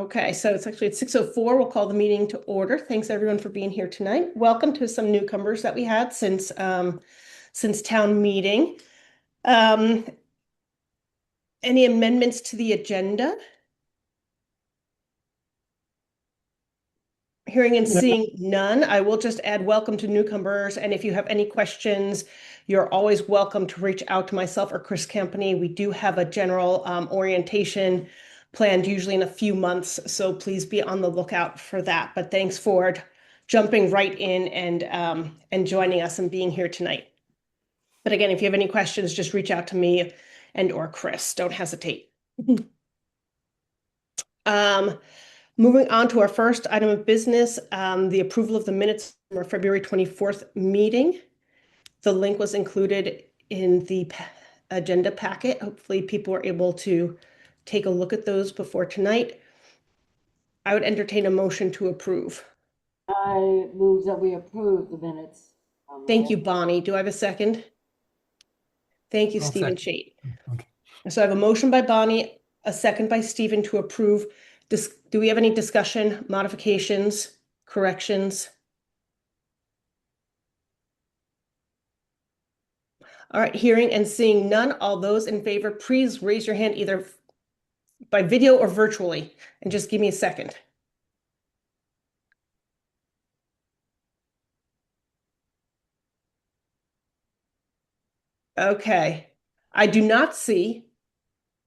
Okay, so it's actually at 6:04. We'll call the meeting to order. Thanks everyone for being here tonight. Welcome to some newcomers that we had since town meeting. Um, any amendments to the agenda? Hearing and seeing none, I will just add welcome to newcomers. And if you have any questions, you're always welcome to reach out to myself or Chris Company. We do have a general orientation planned usually in a few months, so please be on the lookout for that. But thanks for jumping right in and joining us and being here tonight. But again, if you have any questions, just reach out to me and or Chris. Don't hesitate. Moving on to our first item of business, the approval of the minutes from our February 24th meeting. The link was included in the agenda packet. Hopefully people were able to take a look at those before tonight. I would entertain a motion to approve. I move that we approve the minutes. Thank you, Bonnie. Do I have a second? Thank you, I'll Stephen second. Chait. Okay. So I have a motion by Bonnie, a second by Stephen to approve. Do we have any discussion, modifications, corrections? All right, hearing and seeing none, all those in favor, please raise your hand either by video or virtually, and just give me a second. Okay, I do not see,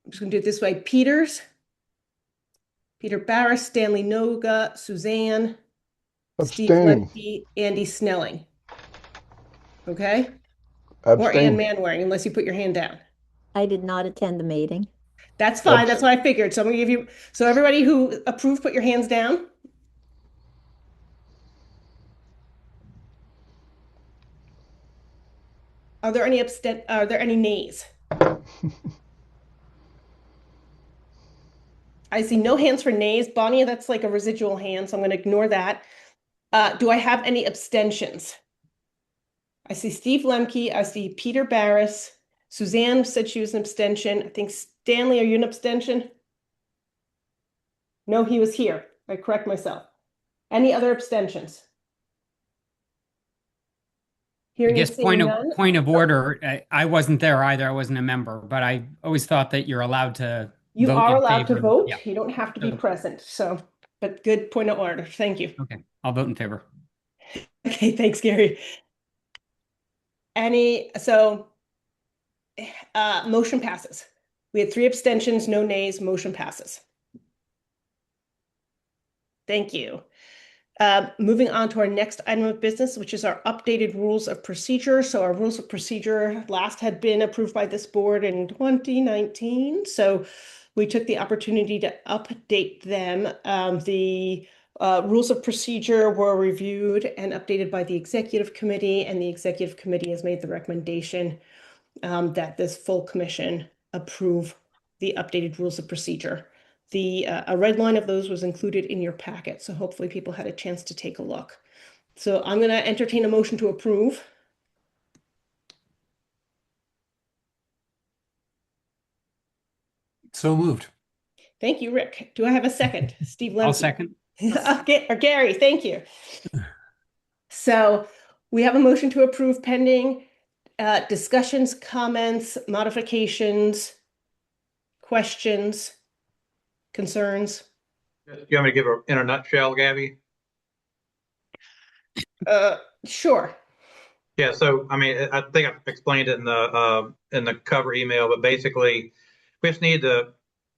I'm just gonna do it this way, Peter Barris, Stanley Noga, Suzanne, Steve Abstain. Lemke, Andy Snelling. Okay? Or Ann Abstain. Manwaring, unless you put your hand down. I did not attend the meeting. That's fine, that's what I figured. So I'm gonna give you, so everybody who approved, put your hands down. Are there any nays? I see no hands for nays. Bonnie, that's like a residual hand, so I'm gonna ignore that. Do I have any abstentions? I see Steve Lemke, I see Peter Barris. Suzanne said she was an abstention. I think Stanley, are you an abstention? No, he was here. I correct myself. Any other abstentions? I Hearing and guess seeing none. point of order. I wasn't there either. I wasn't a member, but I always thought that you're allowed to You vote are in allowed to favor. vote. Yeah. You don't have to be So- present. So, but good point of order. Thank you. Okay, I'll vote in favor. Okay, thanks, Gary. Motion passes. We had 3 abstentions, no nays, motion passes. Thank you. Moving on to our next item of business, which is our updated rules of procedure. So our rules of procedure last had been approved by this board in 2019. So we took the opportunity to update them. The rules of procedure were reviewed and updated by the executive committee, and the executive committee has made the recommendation that this full commission approve the updated rules of procedure. A red line of those was included in your packet, so hopefully people had a chance to take a look. So I'm going to entertain a motion to approve. So moved. Thank you, Rick. Do I have a second? Steve Lemke. I'll second. Okay, or Gary, thank you. So we have a motion to approve pending discussions, comments, modifications, questions, concerns. You want me to give it in a nutshell, Gabby? Sure. Yeah, so I mean, I think I've explained it in the cover email, but basically, we just need to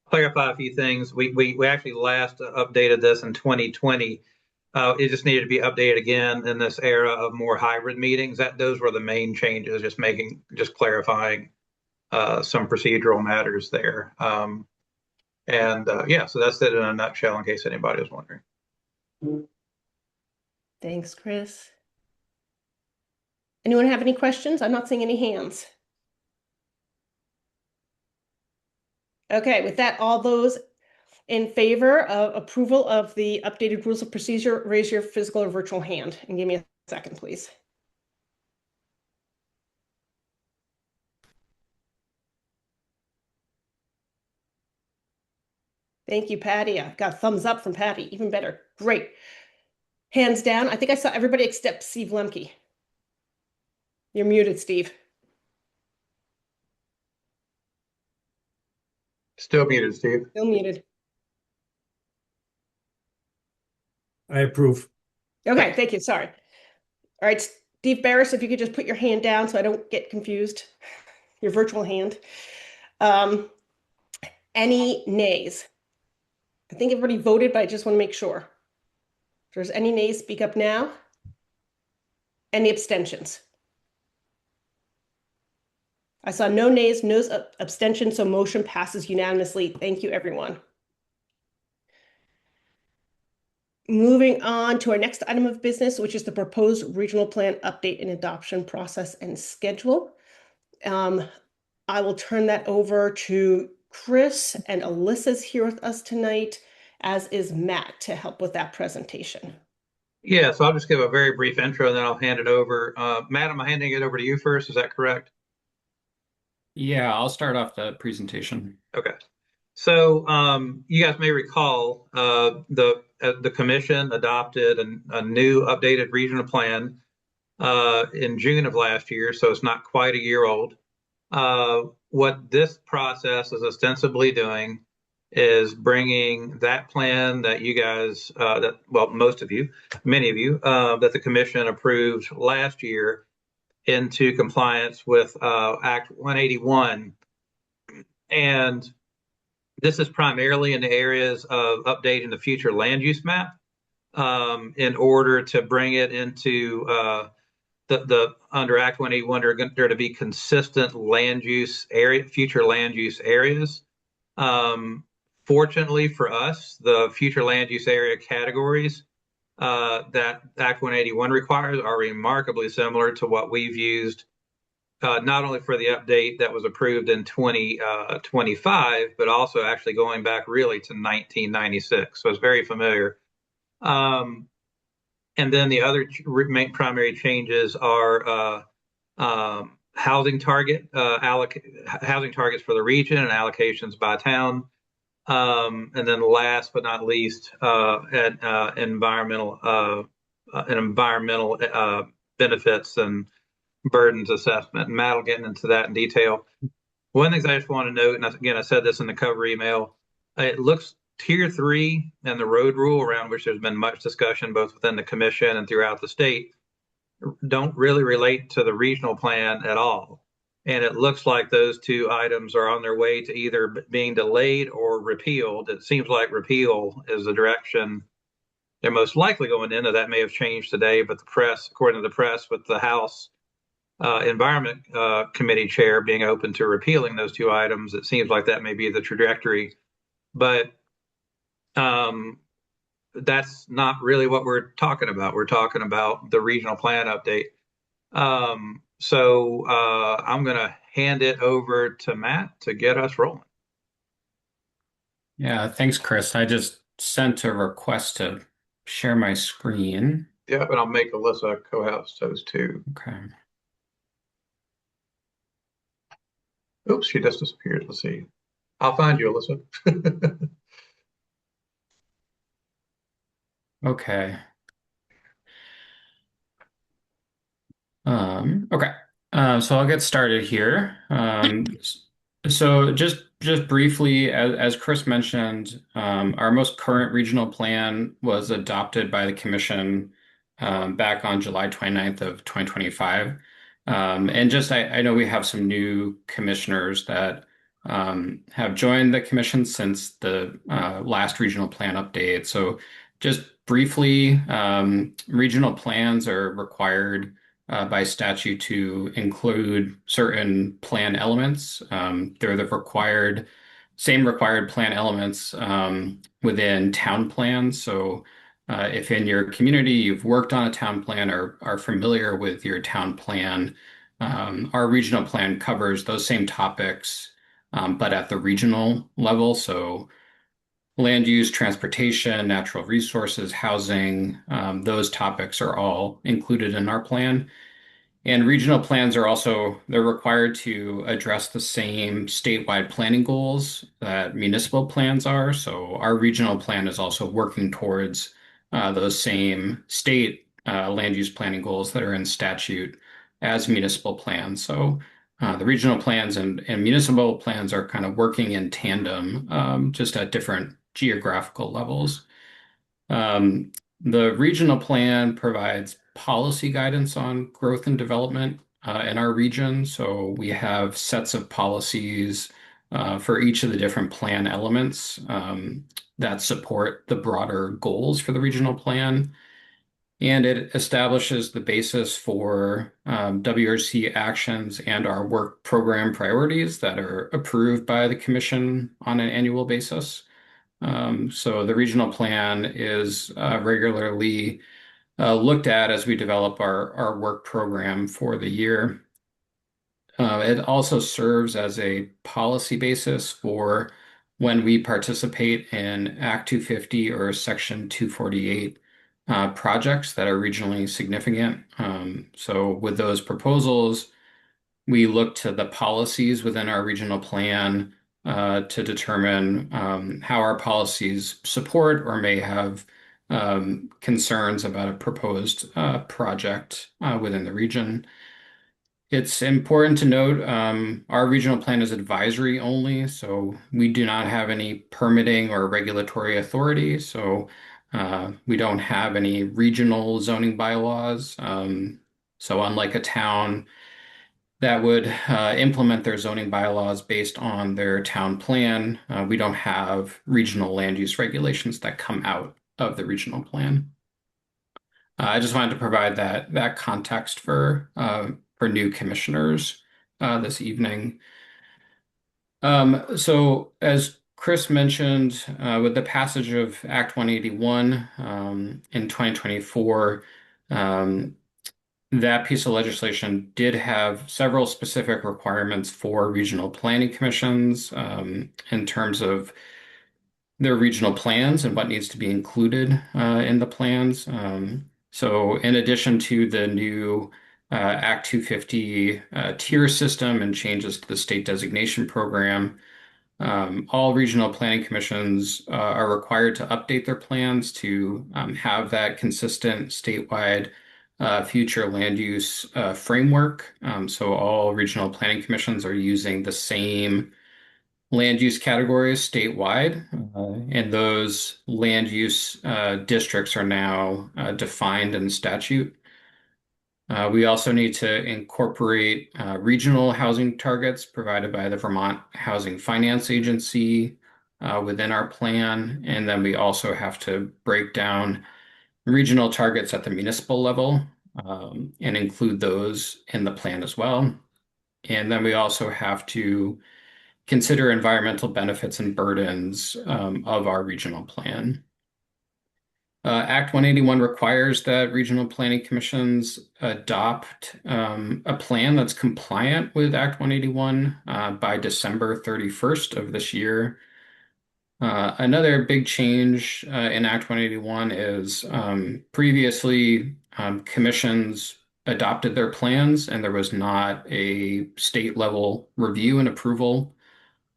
clarify a few things. We actually last updated this in 2020. It just needed to be updated again in this era of more hybrid meetings. Those were the main changes, just clarifying some procedural matters there. Yeah, so that's it in a nutshell, in case anybody was wondering. Thanks, Chris. Anyone have any questions? I'm not seeing any hands. Okay, with that, all those in favor of approval of the updated rules of procedure, raise your physical or virtual hand and give me a second, please. Thank you, Patty. I got a thumbs up from Patty. Even better. Great. Hands down. I think I saw everybody except Steve Lemke. You're muted, Steve. Still muted, Steve. Still muted. I approve. Okay, thank you. Sorry. All right, Steve Barris, if you could just put your hand down so I don't get confused. Your virtual hand. Any nays? I think everybody voted, but I just want to make sure. If there's any nays, speak up now. Any abstentions? I saw no nays, no abstentions, so motion passes unanimously. Thank you, everyone. Moving on to our next item of business, which is the proposed regional plan update and adoption process and schedule. I will turn that over to Chris, and Alyssa's here with us tonight, as is Matt, to help with that presentation. Yeah, so I'll just give a very brief intro and then I'll hand it over. Matt, am I handing it over to you first? Is that correct? Yeah, I'll start off the presentation. Okay. So you guys may recall the commission adopted a new updated regional plan in June of last year, so it's not quite a year old. What this process is ostensibly doing is bringing that plan that you guys, most of you, many of you, that the commission approved last year into compliance with Act 181. And this is primarily in the areas of updating the future land use map in order to bring it into the under Act 181, there to be consistent land use area, future land use areas. Fortunately for us, the future land use area categories that Act 181 requires are remarkably similar to what we've used, not only for the update that was approved in 2025, but also actually going back really to 1996. So it's very familiar. And then the other main primary changes are housing targets for the region and allocations by town. And then last but not least, environmental benefits and burdens assessment. And Matt will get into that in detail. One of the things I just want to note, and again, I said this in the cover email, it looks Tier 3 and the road rule, around which there's been much discussion both within the commission and throughout the state, don't really relate to the regional plan at all. And it looks like those two items are on their way to either being delayed or repealed. It seems like repeal is the direction they're most likely going in. That may have changed today, but the press, according to the press, with the House Environment Committee chair being open to repealing those two items, it seems like that may be the trajectory. But that's not really what we're talking about. We're talking about the regional plan update. So I'm going to hand it over to Matt to get us rolling. Yeah, thanks, Chris. I just sent a request to share my screen. Yeah, but I'll make Alyssa co-host those too. Okay. Oops, she just disappeared. Let's see. I'll find you, Alyssa. Okay. Okay. So I'll get started here. So just briefly, as Chris mentioned, our most current regional plan was adopted by the commission back on July 29th of 2025. And just I know we have some new commissioners that have joined the commission since the last regional plan update. So just briefly, regional plans are required by statute to include certain plan elements. They're the same required plan elements within town plans. So if in your community you've worked on a town plan or are familiar with your town plan, our regional plan covers those same topics, but at the regional level. So land use, transportation, natural resources, housing, those topics are all included in our plan. And regional plans are also, they're required to address the same statewide planning goals that municipal plans are. So our regional plan is also working towards those same state land use planning goals that are in statute as municipal plans. So the regional plans and municipal plans are kind of working in tandem, just at different geographical levels. Um, the regional plan provides policy guidance on growth and development in our region. So we have sets of policies for each of the different plan elements that support the broader goals for the regional plan. And it establishes the basis for WRC actions and our work program priorities that are approved by the commission on an annual basis. So the regional plan is regularly looked at as we develop our work program for the year. It also serves as a policy basis for when we participate in Act 250 or Section 248 projects that are regionally significant. So with those proposals, we look to the policies within our regional plan to determine how our policies support or may have concerns about a proposed project within the region. It's important to note our regional plan is advisory only, so we do not have any permitting or regulatory authority. So we don't have any regional zoning bylaws. So unlike a town that would implement their zoning bylaws based on their town plan, we don't have regional land use regulations that come out of the regional plan. I just wanted to provide that context for new commissioners this evening. So as Chris mentioned, with the passage of Act 181 in 2024, that piece of legislation did have several specific requirements for regional planning commissions in terms of their regional plans and what needs to be included in the plans. So in addition to the new Act 250 tier system and changes to the state designation program, all regional planning commissions are required to update their plans to have that consistent statewide future land use framework. So all regional planning commissions are using the same land use categories statewide, and those land use districts are now defined in statute. We also need to incorporate regional housing targets provided by the Vermont Housing Finance Agency within our plan. And then we also have to break down regional targets at the municipal level and include those in the plan as well. And then we also have to consider environmental benefits and burdens of our regional plan. Act 181 requires that regional planning commissions adopt a plan that's compliant with Act 181 by December 31st of this year. Another big change in Act 181 is previously commissions adopted their plans and there was not a state level review and approval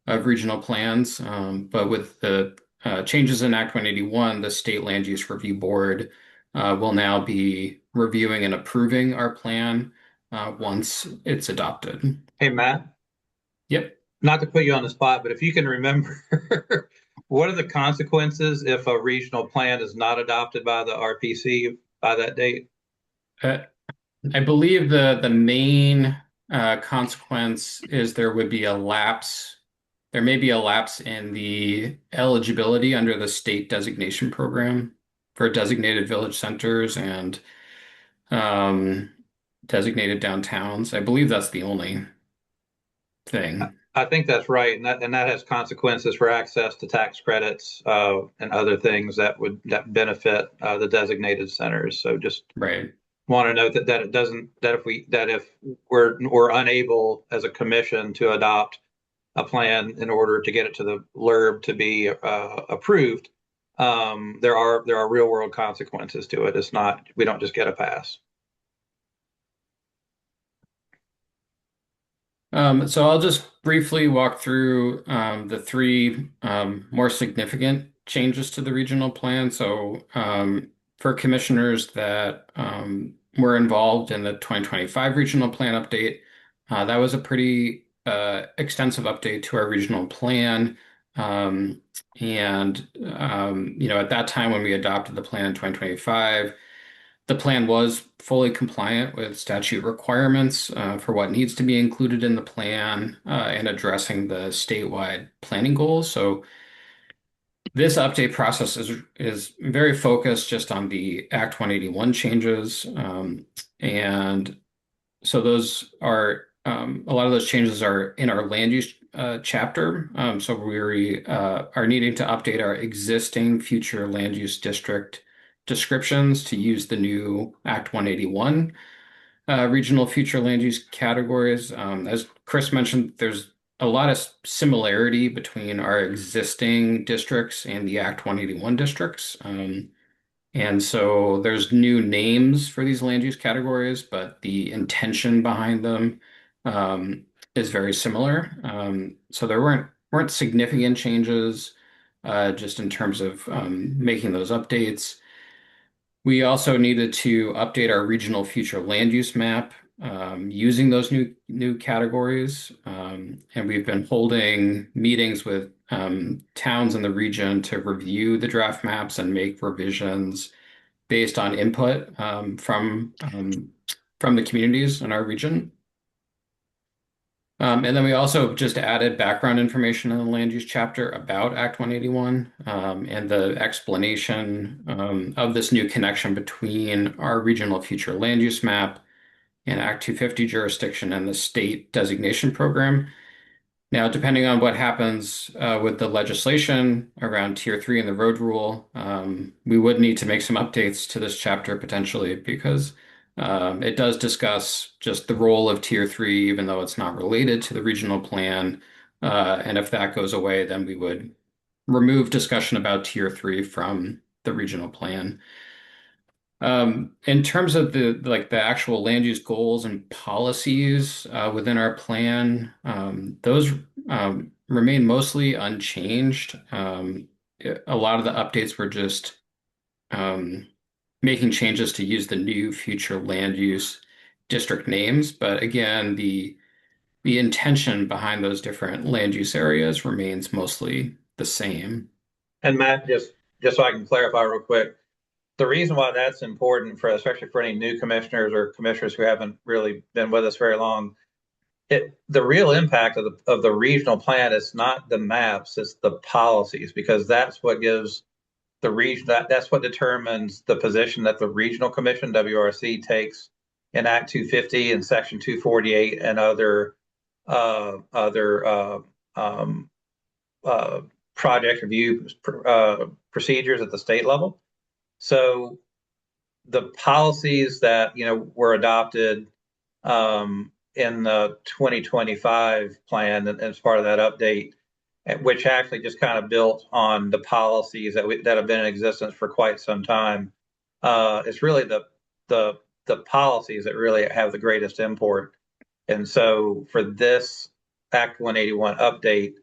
of regional plans. But with the changes in Act 181, the State Land Use Review Board will now be reviewing and approving our plan once it's adopted. Hey, Matt, Yep. not to put you on the spot, but if you can remember, what are the consequences if a regional plan is not adopted by the RPC by that date? I believe the main consequence is there would be a lapse. There may be a lapse in the eligibility under the state designation program for designated village centers and designated downtowns. I believe that's the only thing. I think that's right, and that has consequences for access to tax credits and other things that benefit the designated centers. So just Right. want to note that it doesn't, that if we're unable as a commission to adopt a plan in order to get it to the LURB to be approved, there are real world consequences to it. It's not, we don't just get a pass. So I'll just briefly walk through the three more significant changes to the regional plan. So for commissioners that were involved in the 2025 regional plan update, that was a pretty extensive update to our regional plan. At that time when we adopted the plan in 2025, the plan was fully compliant with statute requirements for what needs to be included in the plan and addressing the statewide planning goals. So this update process is very focused just on the Act 181 changes. And so those are a lot of those changes are in our land use chapter. So we are needing to update our existing future land use district descriptions to use the new Act 181 regional future land use categories. As Chris mentioned, there's a lot of similarity between our existing districts and the Act 181 districts. And so there's new names for these land use categories, but the intention behind them is very similar. So there weren't significant changes just in terms of making those updates. We also needed to update our regional future land use map using those new categories. And we've been holding meetings with towns in the region to review the draft maps and make revisions based on input from the communities in our region. And then we also just added background information in the land use chapter about Act 181 and the explanation of this new connection between our regional future land use map and Act 250 jurisdiction and the state designation program. Now, depending on what happens with the legislation around Tier 3 and the road rule, we would need to make some updates to this chapter potentially because it does discuss just the role of Tier 3, even though it's not related to the regional plan. And if that goes away, then we would remove discussion about Tier 3 from the regional plan. In terms of the actual land use goals and policies within our plan, those remain mostly unchanged. A lot of the updates were just making changes to use the new future land use district names. But again, the intention behind those different land use areas remains mostly the same. And Matt, just so I can clarify real quick, the reason why that's important for, especially for any new commissioners or commissioners who haven't really been with us very long, the real impact of the regional plan is not the maps, it's the policies, because that's what gives the region, that's what determines the position that the regional commission, WRC, takes in Act 250 and Section 248 and other project review procedures at the state level. So the policies that were adopted in the 2025 plan and as part of that update, which actually just kind of built on the policies that have been in existence for quite some time, it's really the policies that really have the greatest import. And so for this Act 181 update,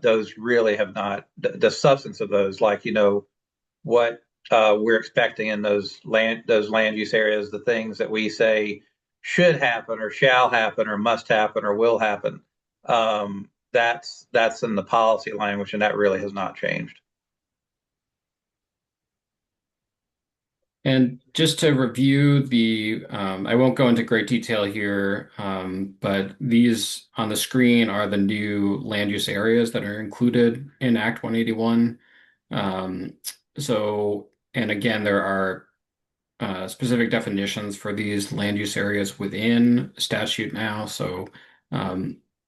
those really have not, the substance of those, like what we're expecting in those land use areas, the things that we say should happen or shall happen or must happen or will happen. That's in the policy language, and that really has not changed. And just to review I won't go into great detail here, but these on the screen are the new land use areas that are included in Act 181. And again, there are specific definitions for these land use areas within statute now. So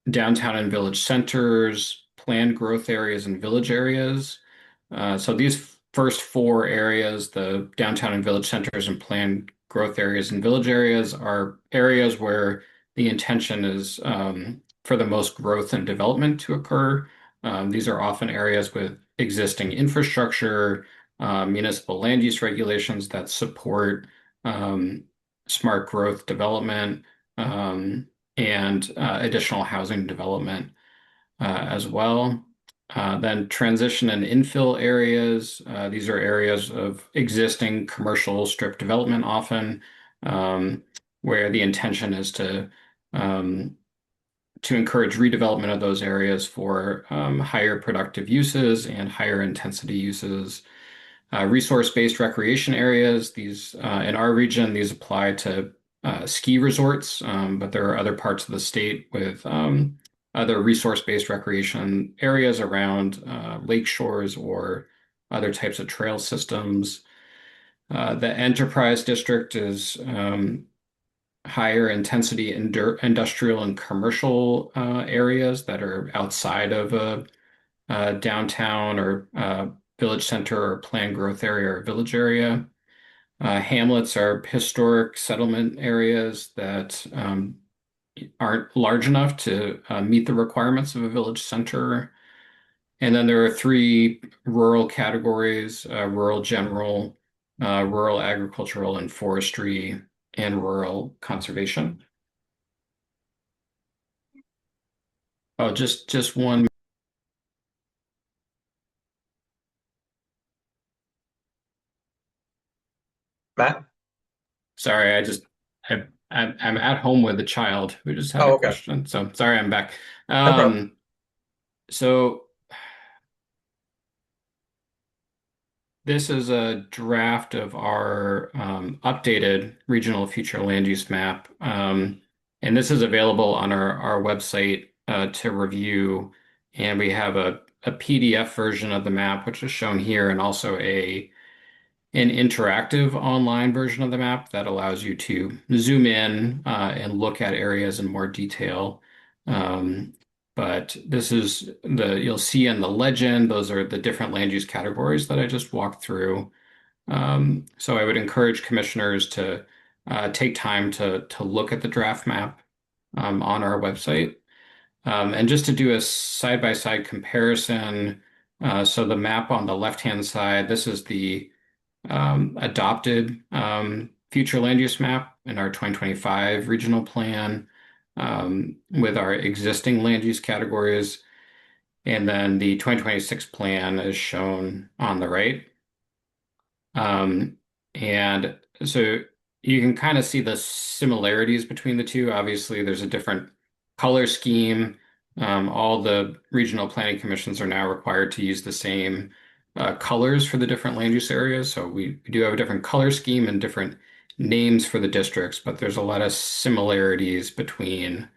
downtown and village centers, planned growth areas and village areas. So these first four areas, the downtown and village centers and planned growth areas and village areas, are areas where the intention is for the most growth and development to occur. These are often areas with existing infrastructure, municipal land use regulations that support smart growth development. and additional housing development as well. Then transition and infill areas. These are areas of existing commercial strip development often, where the intention is to encourage redevelopment of those areas for higher productive uses and higher intensity uses. Resource-based recreation areas, these in our region, these apply to ski resorts, but there are other parts of the state with other resource-based recreation areas around lake shores or other types of trail systems. The enterprise district is higher intensity industrial and commercial areas that are outside of a downtown or village center or planned growth area or village area. Hamlets are historic settlement areas that aren't large enough to meet the requirements of a village center. And then there are three rural categories, rural general, rural agricultural and forestry, and rural conservation. Oh, just one. Matt? Sorry, I'm at home with a child who just had Oh, a okay. question. So sorry, I'm back. No problem. So this is a draft of our updated regional future land use map. And this is available on our website to review. And we have a PDF version of the map, which is shown here, and also an interactive online version of the map that allows you to zoom in and look at areas in more detail. But this is you'll see in the legend, those are the different land use categories that I just walked through. So I would encourage commissioners to take time to look at the draft map on our website. And just to do a side-by-side comparison, so the map on the left-hand side, this is the adopted future land use map in our 2025 regional plan with our existing land use categories. And then the 2026 plan is shown on the right. And so you can kind of see the similarities between the two. Obviously, there's a different color scheme. All the regional planning commissions are now required to use the same colors for the different land use areas. So we do have a different color scheme and different names for the districts, but there's a lot of similarities between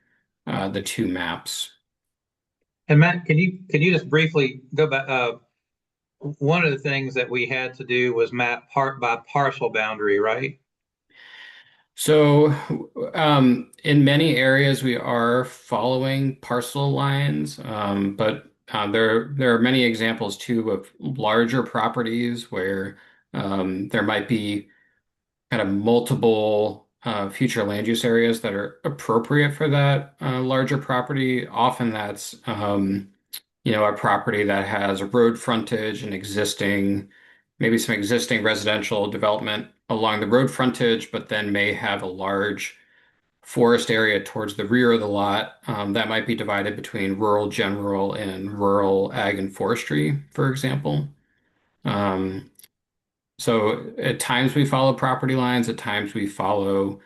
the two maps. And Matt, can you just briefly go back? One of the things that we had to do was map part by parcel boundary, right? So, in many areas, we are following parcel lines, but there are many examples too of larger properties where there might be kind of multiple future land use areas that are appropriate for that larger property. Often that's a property that has a road frontage and maybe some existing residential development along the road frontage, but then may have a large forest area towards the rear of the lot that might be divided between rural general and rural ag and forestry, for example. So at times we follow property lines, at times we follow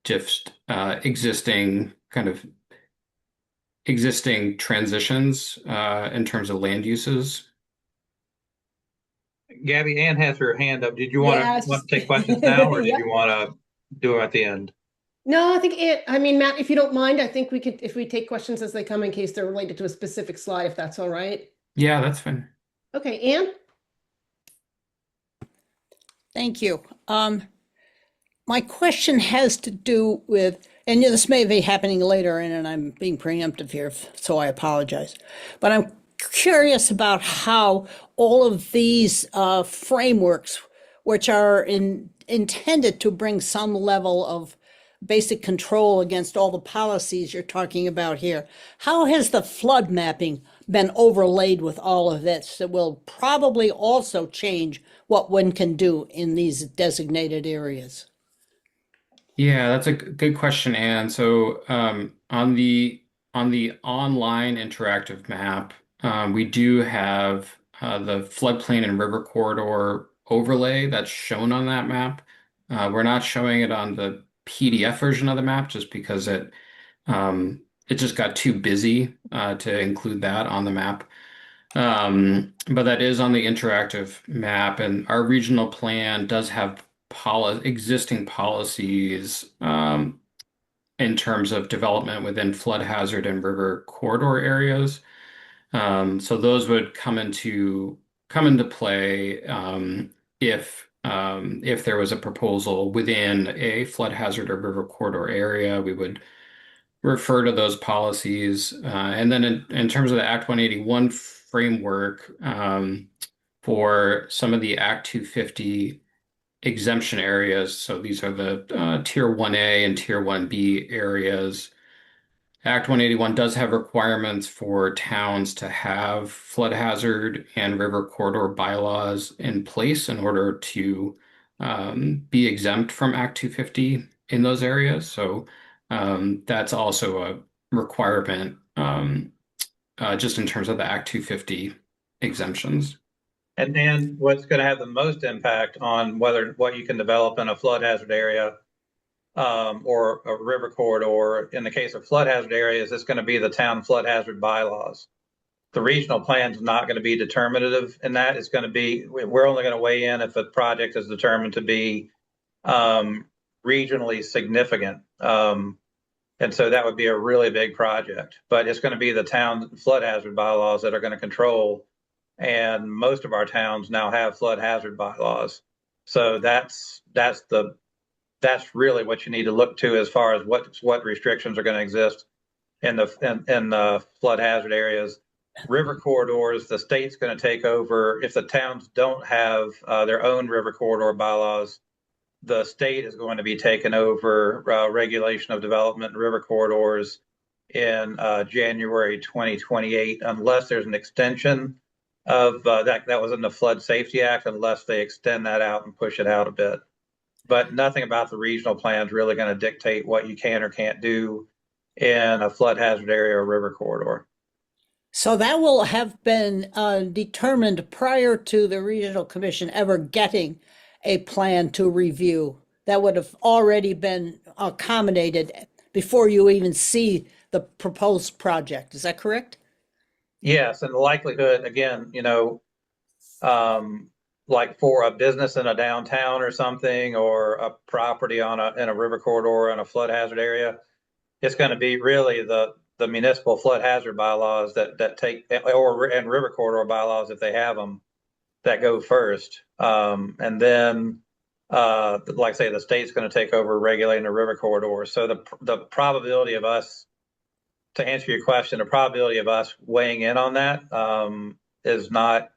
just existing transitions in terms of land uses. Gabby Ann has her hand up. Did you Yeah, want to take questions now, or did Yep. you want to do it at the end? No, I mean, Matt, if you don't mind, I think we could, if we take questions as they come in case they're related to a specific slide, if that's all right. Yeah, that's fine. Okay, Anne? Thank you. My question has to do with, and this may be happening later, and I'm being preemptive here, so I apologize. But I'm curious about how all of these frameworks, which are intended to bring some level of basic control against all the policies you're talking about here, how has the flood mapping been overlaid with all of this that will probably also change what one can do in these designated areas? Yeah, that's a good question, Anne. So on the online interactive map, we do have the floodplain and river corridor overlay that's shown on that map. We're not showing it on the PDF version of the map just because it just got too busy to include that on the map. But that is on the interactive map, and our regional plan does have existing policies in terms of development within flood hazard and river corridor areas. So those would come into play if there was a proposal within a flood hazard or river corridor area. We would refer to those policies. And then in terms of the Act 181 framework, for some of the Act 250 exemption areas, so these are the Tier 1A and Tier 1B areas. Act 181 does have requirements for towns to have flood hazard and river corridor bylaws in place in order to be exempt from Act 250 in those areas. So that's also a requirement just in terms of the Act 250 exemptions. And what's going to have the most impact on what you can develop in a flood hazard area or a river corridor, in the case of flood hazard areas, it's going to be the town flood hazard bylaws. The regional plan is not going to be determinative in that. It's going to be, we're only going to weigh in if a project is determined to be regionally significant. And so that would be a really big project, but it's going to be the town flood hazard bylaws that are going to control. And most of our towns now have flood hazard bylaws. So that's really what you need to look to as far as what restrictions are going to exist in the flood hazard areas. River corridors, the state's going to take over. If the towns don't have their own river corridor bylaws, the state is going to be taking over regulation of development in river corridors in January 2028, unless there's an extension of that was in the Flood Safety Act, unless they extend that out and push it out a bit. But nothing about the regional plan is really going to dictate what you can or can't do in a flood hazard area or river corridor. So that will have been determined prior to the regional commission ever getting a plan to review. That would have already been accommodated before you even see the proposed project. Is that correct? Yes, and the likelihood, again, like for a business in a downtown or something, or a property in a river corridor in a flood hazard area, it's going to be really the municipal flood hazard bylaws that take, and river corridor bylaws if they have them, that go first. And then, like I say, the state's going to take over regulating the river corridor. So the probability of us, to answer your question, the probability of us weighing in on that is not,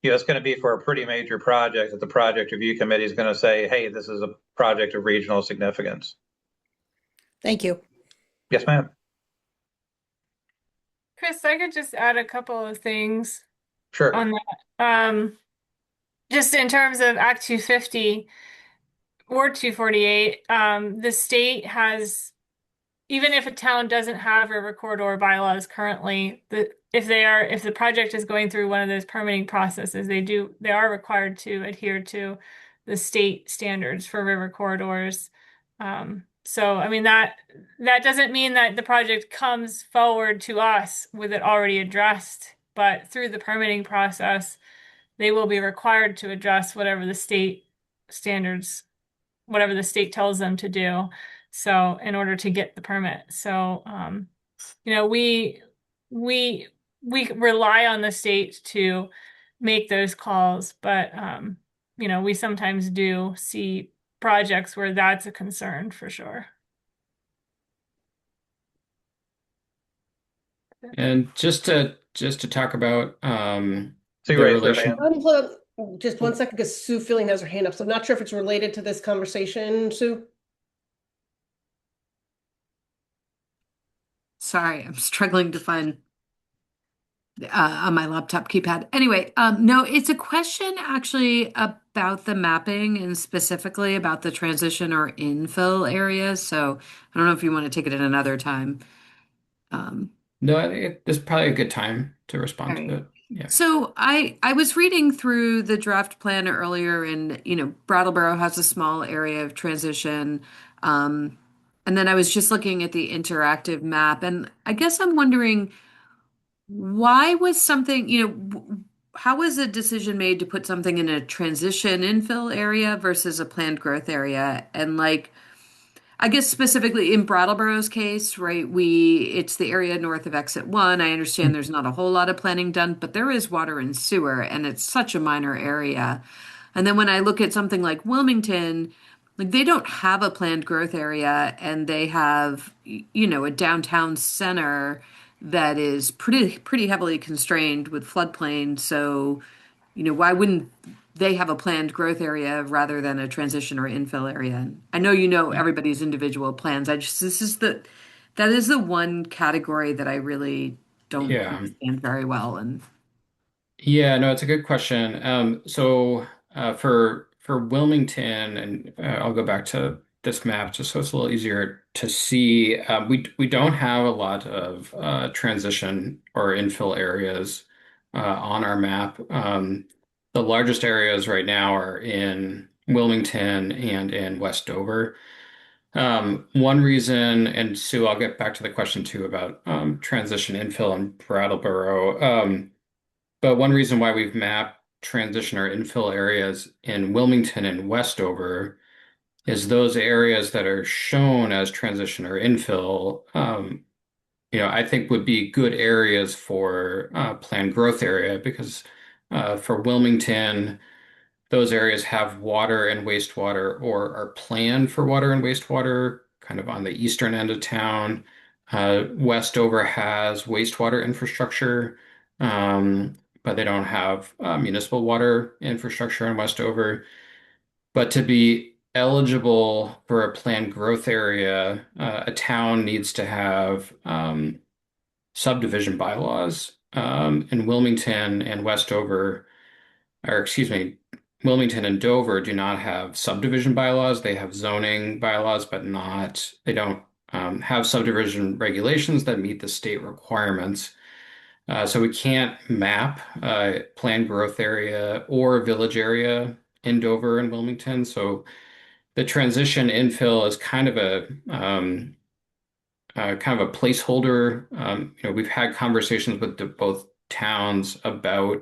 it's going to be for a pretty major project that the project review committee is going to say, hey, this is a project of regional significance. Thank you. Yes, ma'am. Chris, I could just add a couple of things Sure. on that. Just in terms of Act 250 or 248, the state has, even if a town doesn't have river corridor bylaws currently, if the project is going through one of those permitting processes, they are required to adhere to the state standards for river corridors. So, I mean, that doesn't mean that the project comes forward to us with it already addressed, but through the permitting process, they will be required to address whatever the state standards, whatever the state tells them to do. So in order to get the permit. So, we rely on the state to make those calls, but, we sometimes do see projects where that's a concern for sure. And just to talk about Sue the raised her relation. hand. Hold on just one second, because Sue Feeling has her hand up. So I'm not sure if it's related to this conversation, Sue. Sorry, I'm struggling to find on my laptop keypad. Anyway, no, it's a question actually about the mapping and specifically about the transition or infill areas. So I don't know if you want to take it at another time. No, this is probably a good time to All respond to right. it. Yeah. So I was reading through the draft plan earlier, and Brattleboro has a small area of transition. Um, and then I was just looking at the interactive map, and I guess I'm wondering why was something, how was a decision made to put something in a transition infill area versus a planned growth area? And like, I guess specifically in Brattleboro's case, right, it's the area north of exit one. I understand there's not a whole lot of planning done, but there is water and sewer, and it's such a minor area. And then when I look at something like Wilmington, like they don't have a planned growth area, and they have, a downtown center that is pretty heavily constrained with floodplain. So, why wouldn't they have a planned growth area rather than a transition or infill area? And I know everybody's individual plans. That is the one category that I really don't Yeah. understand very well. And Yeah, no, it's a good question. So for Wilmington, and I'll go back to this map just so it's a little easier to see. We don't have a lot of transition or infill areas on our map. The largest areas right now are in Wilmington and in West Dover. One reason, and Sue, I'll get back to the question too about transition infill in Brattleboro. But one reason why we've mapped transition or infill areas in Wilmington and Westover is those areas that are shown as transition or infill, I think would be good areas for planned growth area because for Wilmington, those areas have water and wastewater or are planned for water and wastewater kind of on the eastern end of town. Westover has wastewater infrastructure, but they don't have municipal water infrastructure in Westover. But to be eligible for a planned growth area, a town needs to have subdivision bylaws. In Wilmington and Westover, or excuse me, Wilmington and Dover do not have subdivision bylaws. They have zoning bylaws, but they don't have subdivision regulations that meet the state requirements. So we can't map planned growth area or village area in Dover and Wilmington. So the transition infill is kind of a placeholder. We've had conversations with both towns about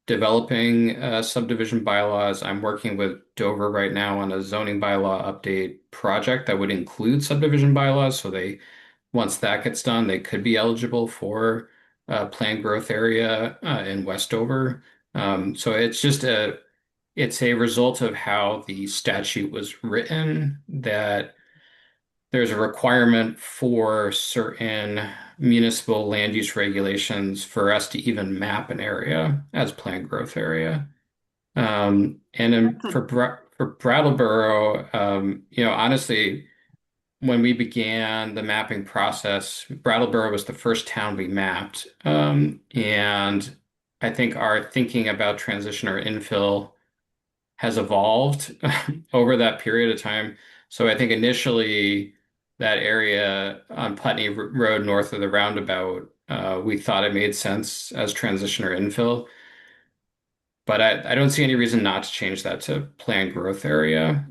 developing subdivision bylaws. I'm working with Dover right now on a zoning bylaw update project that would include subdivision bylaws. So once that gets done, they could be eligible for planned growth area in Westover. So it's a result of how the statute was written that there's a requirement for certain municipal land use regulations for us to even map an area as planned growth area. And then for Brattleboro, honestly, when we began the mapping process, Brattleboro was the first town we mapped. And I think our thinking about transition or infill has evolved over that period of time. So I think initially that area on Putney Road north of the roundabout, we thought it made sense as transition or infill. But I don't see any reason not to change that to planned growth area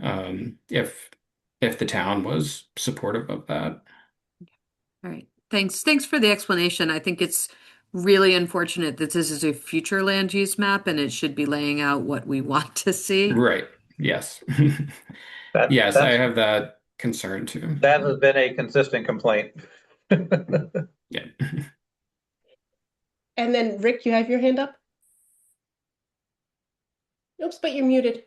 if the town was supportive of that. all right, thanks for the explanation. I think it's really unfortunate that this is a future land use map and it should be laying out what we want to see. Right. Yes. That, Yes, I that's, have that concern too. that has been a consistent complaint. Yeah. And then Rick, you have your hand up? Oops, but you're muted.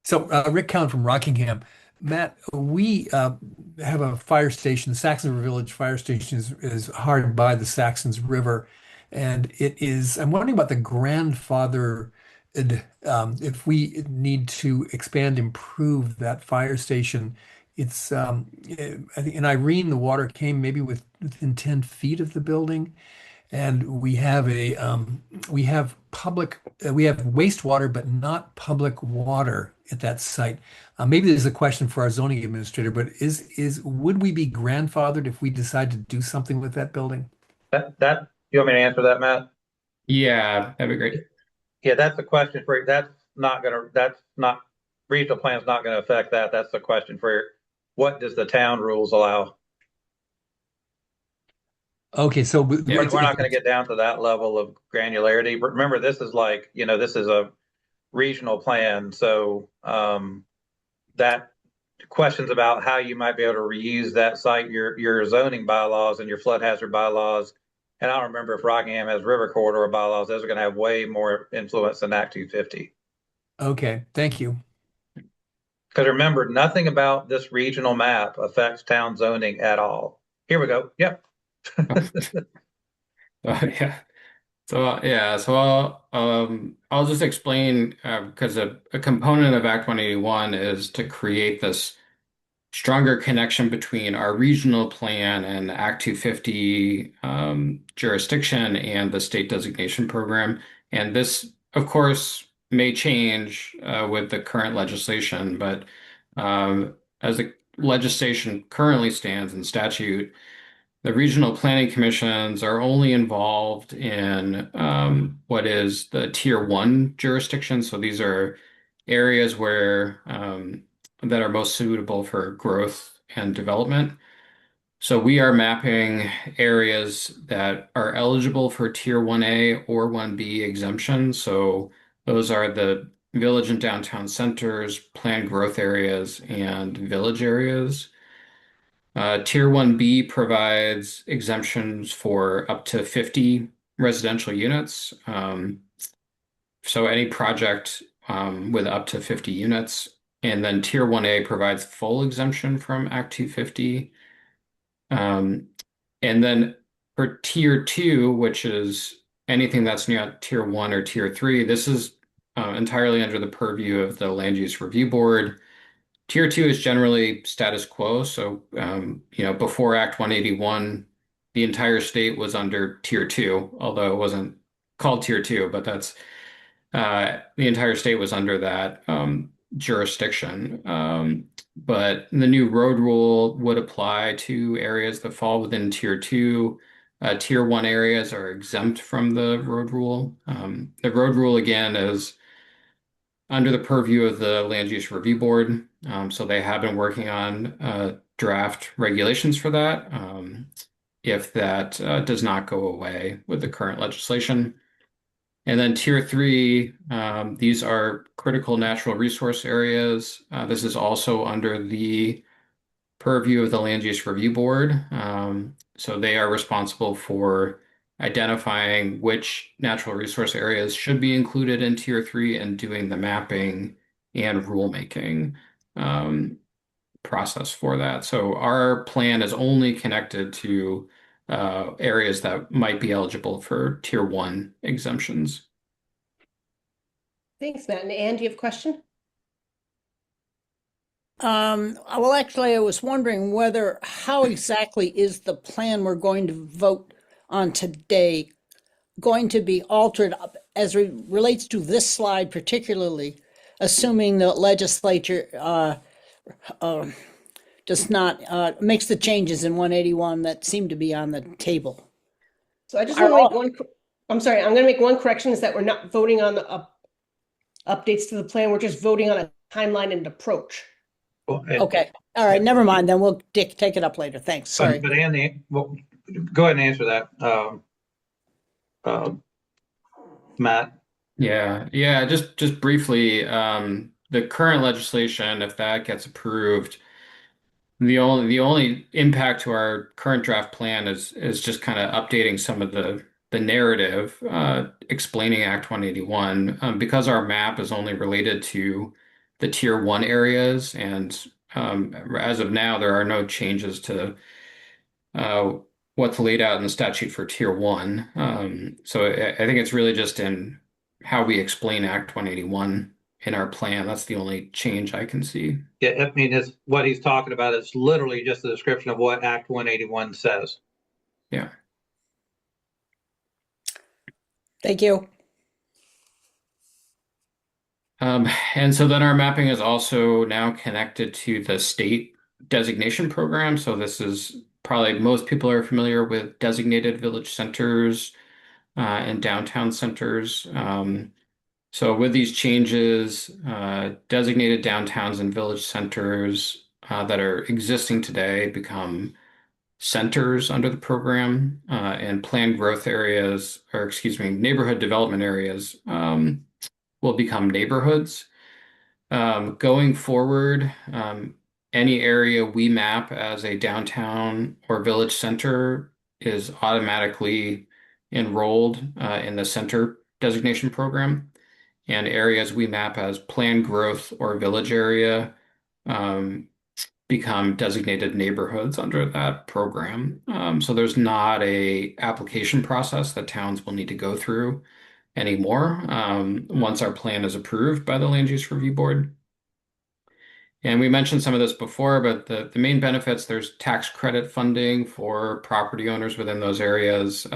So Rick Cowan from Rockingham. Matt, we have a fire station. The Saxon Village Fire Station is hard by the Saxons River. And I'm wondering about the grandfather, if we need to expand, improve that fire station It's I think in Irene the water came maybe within 10 feet of the building, and we have public we have wastewater but not public water at that site. Maybe this is a question for our zoning administrator, but is would we be grandfathered if we decide to do something with that building? That you want me to answer that, Matt? Yeah, that'd be great. Yeah, that's a question for, that's not, regional plan's not gonna affect that. That's the question for, what does the town rules allow? Okay, so Yeah. We're not gonna get down to that level of granularity, but remember, this is like, this is a regional plan, so, that questions about how you might be able to reuse that site, your zoning bylaws and your flood hazard bylaws. And I don't remember if Rockingham has river corridor bylaws. Those are going to have way more influence than Act 250. Okay, thank you. Because remember, nothing about this regional map affects town zoning at all. Here we go. Yep. Yeah. So I'll just explain because a component of Act 181 is to create this stronger connection between our regional plan and Act 250 jurisdiction and the state designation program. And this, of course, may change with the current legislation, but as the legislation currently stands in statute, the regional planning commissions are only involved in what is the Tier 1 jurisdiction. So these are areas where that are most suitable for growth and development. So we are mapping areas that are eligible for Tier 1A or 1B exemption. So those are the village and downtown centers, planned growth areas, and village areas. Tier 1B provides exemptions for up to 50 residential units. So any project with up to 50 units. And then Tier 1A provides full exemption from Act 250. And then for Tier 2, which is anything that's not Tier 1 or Tier 3, this is entirely under the purview of the Land Use Review Board. Tier 2 is generally status quo. So, before Act 181, the entire state was under Tier 2, although it wasn't called Tier 2, but that's the entire state was under that jurisdiction. But the new road rule would apply to areas that fall within Tier 2. Tier 1 areas are exempt from the road rule. The road rule, again, is under the purview of the Land Use Review Board. So they have been working on draft regulations for that if that does not go away with the current legislation. And then Tier 3, these are critical natural resource areas. This is also under the purview of the Land Use Review Board. So they are responsible for identifying which natural resource areas should be included in Tier 3 and doing the mapping and rulemaking process for that. So our plan is only connected to areas that might be eligible for Tier 1 exemptions. Thanks, Matt. And Anne, do you have a question? Well, actually, I was wondering how exactly is the plan we're going to vote on today going to be altered as relates to this slide particularly, assuming the legislature does not makes the changes in 181 that seem to be on the table. So I just want to make I'm going to make one correction, is that we're not voting on the updates to the plan. We're just voting on a timeline and approach. Okay. All right. Never mind. Then we'll take it up later. Thanks. Sorry. But Andy, well, go ahead and answer that, Matt. Yeah. Just briefly, the current legislation, if that gets approved, the only impact to our current draft plan is just kind of updating some of the narrative, explaining Act 181, because our map is only related to the Tier 1 areas, and as of now, there are no changes to what's laid out in the statute for Tier 1. So I think it's really just in how we explain Act 181 in our plan. That's the only change I can see. Yeah, I mean, it's what he's talking about is literally just the description of what Act 181 says. Yeah. Thank you. And so then our mapping is also now connected to the state designation program. So this is probably most people are familiar with designated village centers and downtown centers. So with these changes, designated downtowns and village centers that are existing today become centers under the program, and planned growth areas, or excuse me, neighborhood development areas will become neighborhoods. Going forward, any area we map as a downtown or village center is automatically enrolled in the center designation program. And areas we map as planned growth or village area become designated neighborhoods under that program. So there's not a application process that towns will need to go through anymore once our plan is approved by the Land Use Review Board. And we mentioned some of this before, but the main benefits, there's tax credit funding for property owners within those areas.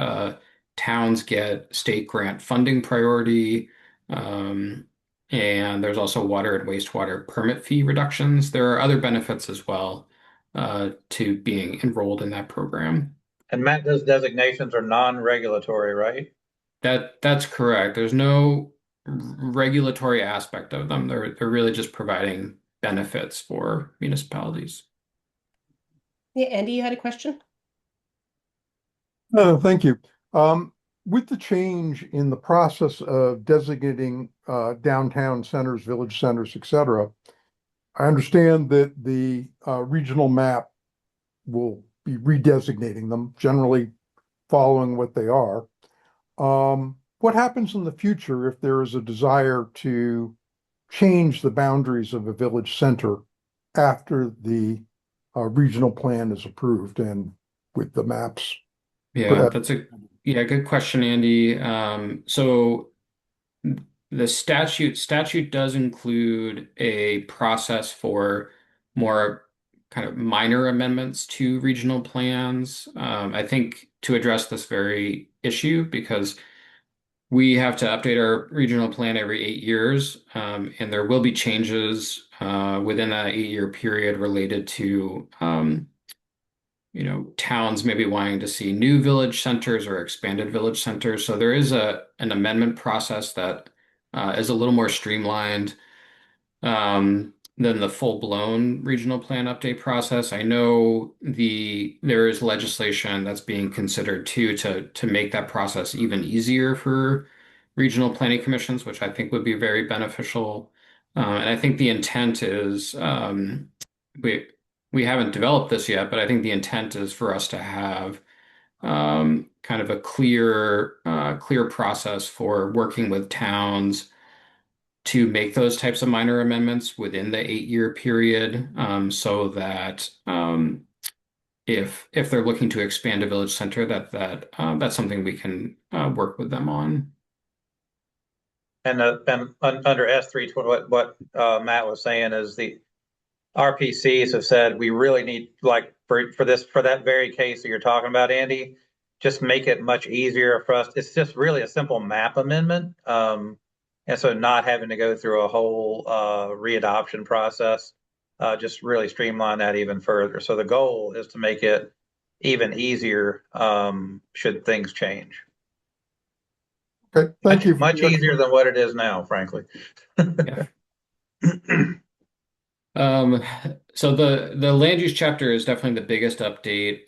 Towns get state grant funding priority. And there's also water and wastewater permit fee reductions. There are other benefits as well to being enrolled in that program. And Matt, those designations are non-regulatory, right? That's correct. There's no regulatory aspect of them. They're really just providing benefits for municipalities. Yeah, Andy, you had a question? Thank you. With the change in the process of designating downtown centers, village centers, et cetera, I understand that the regional map will be redesignating them, generally following what they are. What happens in the future if there is a desire to change the boundaries of a village center after the regional plan is approved and with the maps? Yeah, that's a good question, Andy. So the statute does include a process for more kind of minor amendments to regional plans. I think to address this very issue, because we have to update our regional plan every 8 years, and there will be changes within that 8-year period related to towns maybe wanting to see new village centers or expanded village centers. So there is an amendment process that is a little more streamlined than the full-blown regional plan update process. I know there is legislation that's being considered too to make that process even easier for regional planning commissions, which I think would be very beneficial. And I think the intent is we haven't developed this yet, but I think the intent is for us to have kind of a clear process for working with towns to make those types of minor amendments within the 8-year period, so that if they're looking to expand a village center, that's something we can work with them on. And under S320, what Matt was saying is the RPCs have said we really need, like for that very case that you're talking about, Andy, just make it much easier for us. It's just really a simple map amendment. And so not having to go through a whole readoption process, just really streamline that even further. So the goal is to make it even easier should things change. Okay, thank you. Much easier than what it is now, frankly. Yeah. So the land use chapter is definitely the biggest update.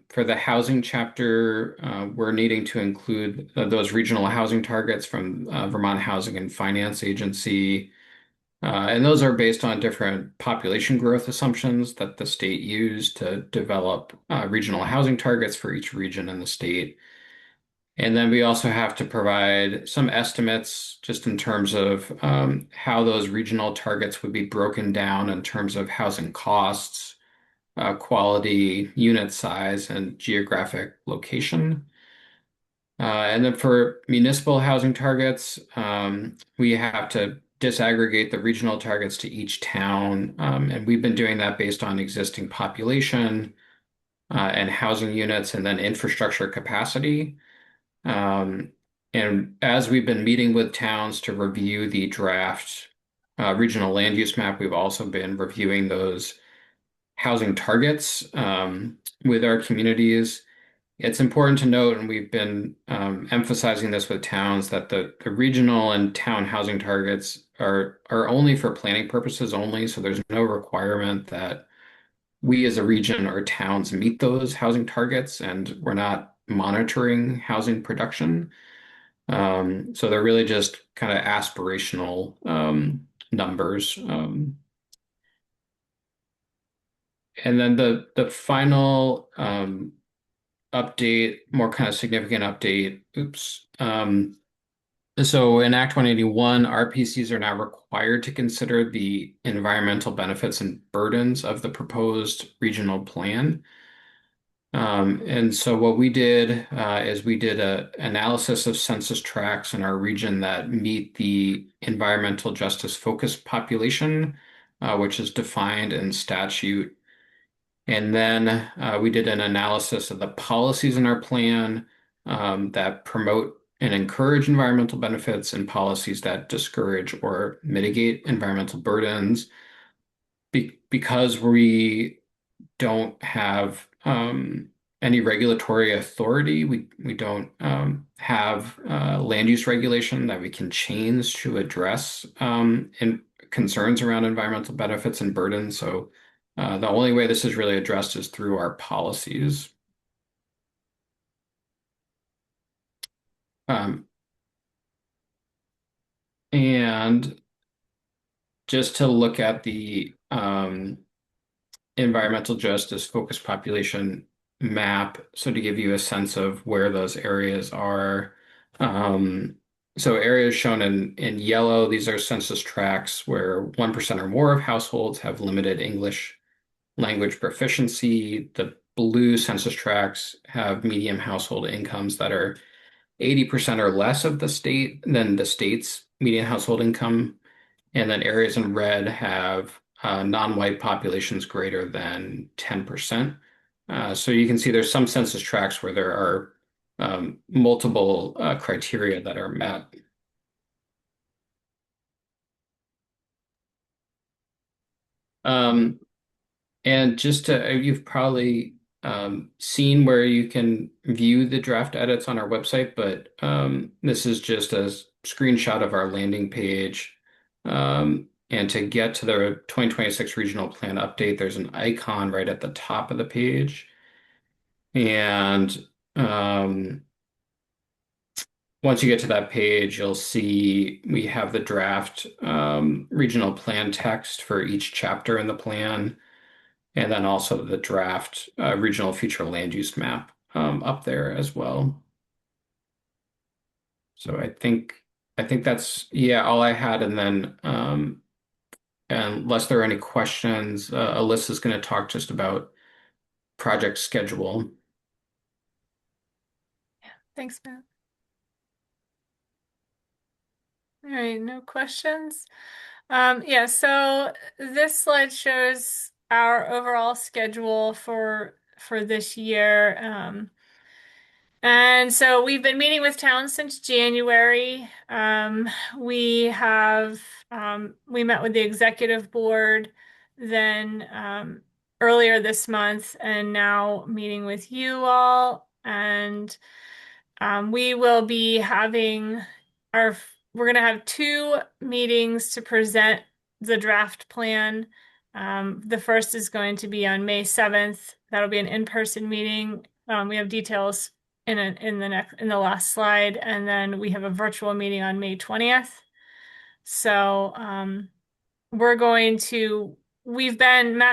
For the housing chapter, we're needing to include those regional housing targets from Vermont Housing and Finance Agency. And those are based on different population growth assumptions that the state used to develop regional housing targets for each region in the state. And then we also have to provide some estimates just in terms of how those regional targets would be broken down in terms of housing costs, quality, unit size, and geographic location. And then for municipal housing targets, we have to disaggregate the regional targets to each town. And we've been doing that based on existing population and housing units and then infrastructure capacity. And as we've been meeting with towns to review the draft regional land use map, we've also been reviewing those housing targets with our communities. It's important to note, and we've been emphasizing this with towns, that the regional and town housing targets are only for planning purposes only. So there's no requirement that we as a region or towns meet those housing targets, and we're not monitoring housing production. So they're really just kind of aspirational numbers. And then the final update, more kind of significant update. Oops. So in Act 181, RPCs are now required to consider the environmental benefits and burdens of the proposed regional plan. And so what we did is we did an analysis of census tracts in our region that meet the environmental justice focused population, which is defined in statute. And then we did an analysis of the policies in our plan that promote and encourage environmental benefits and policies that discourage or mitigate environmental burdens. Because we don't have any regulatory authority, we don't have land use regulation that we can change to address concerns around environmental benefits and burdens. So the only way this is really addressed is through our policies. And just to look at the environmental justice focused population map, so to give you a sense of where those areas are. So areas shown in yellow, these are census tracts where 1% or more of households have limited English language proficiency. The blue census tracts have median household incomes that are 80% or less of the state's median household income. And then areas in red have non-white populations greater than 10%. So you can see there's some census tracts where there are multiple criteria that are met. And just you've probably seen where you can view the draft edits on our website, but this is just a screenshot of our landing page. And to get to the 2026 regional plan update, there's an icon right at the top of the page. And once you get to that page, you'll see we have the draft regional plan text for each chapter in the plan, and then also the draft regional future land use map up there as well. So I think that's all I had, and then unless there are any questions, Alyssa's going to talk just about project schedule. Thanks, Matt. All right, no questions. Yeah, so this slide shows our overall schedule for this year. And so we've been meeting with towns since January. We met with the executive board then earlier this month, and now meeting with you all. And we will be having we're going to have 2 meetings to present the draft plan. The first is going to be on May 7th. That'll be an in-person meeting. We have details in the last slide, and then we have a virtual meeting on May 20th. So Matt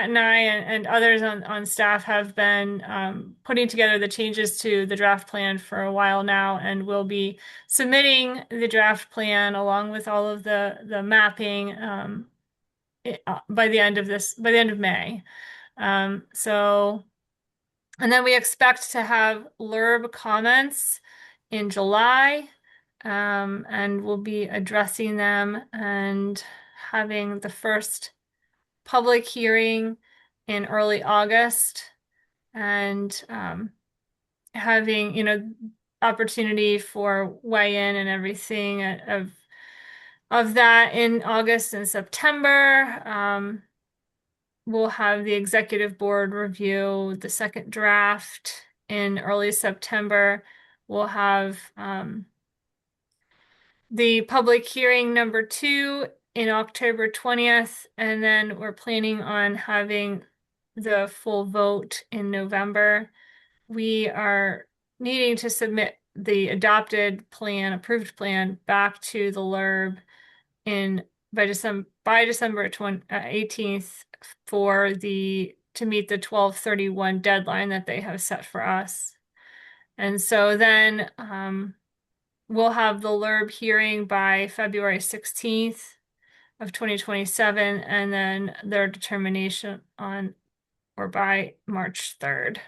and I and others on staff have been putting together the changes to the draft plan for a while now, and we'll be submitting the draft plan along with all of the mapping by the end of May. And then we expect to have LURB comments in July, and we'll be addressing them and having the first public hearing in early August, and having, opportunity for weigh-in and everything of that in August and September. We'll have the executive board review the second draft in early September. We'll have the public hearing number 2 in October 20th, and then we're planning on having the full vote in November. We are needing to submit the adopted plan, approved plan, back to the LURB by December 18th to meet the 12/31 deadline that they have set for us. And so then we'll have the LURB hearing by February 16th of 2027, and then their determination on or by March 3rd.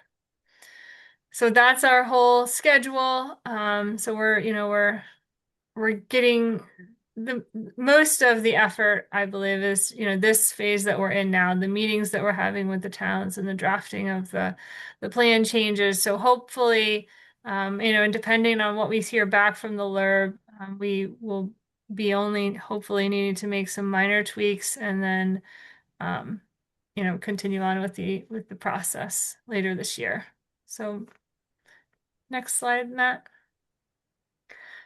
So that's our whole schedule. So we're getting the most of the effort, I believe, is, this phase that we're in now, the meetings that we're having with the towns and the drafting of the plan changes. So hopefully, and depending on what we hear back from the LURB, we will be only hopefully needing to make some minor tweaks, and then, continue on with the process later this year. So next slide, Matt.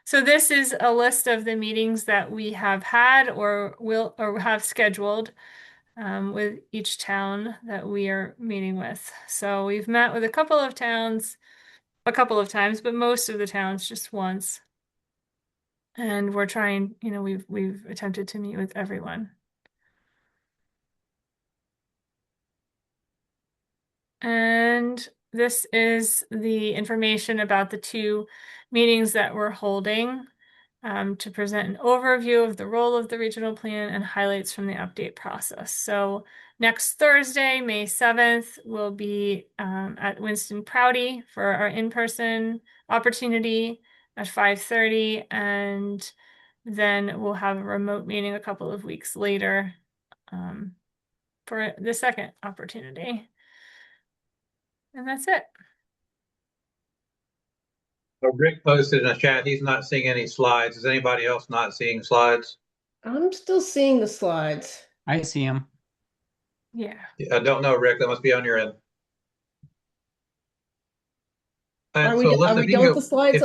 So this is a list of the meetings that we have had or have scheduled with each town that we are meeting with. So we've met with a couple of towns a couple of times, but most of the towns just once. And we're trying, we've attempted to meet with everyone. And this is the information about the 2 meetings that we're holding to present an overview of the role of the regional plan and highlights from the update process. So next Thursday, May 7th, we'll be at Winston Prouty for our in-person opportunity at 5:30, and then we'll have a remote meeting a couple of weeks later for the second opportunity. And that's it. So Rick posted in the chat, he's not seeing any slides. Is anybody else not seeing slides? I'm still seeing the slides. I see him. Yeah. I don't know, Rick. That must be on your end. Are we Alyssa, done with the slides?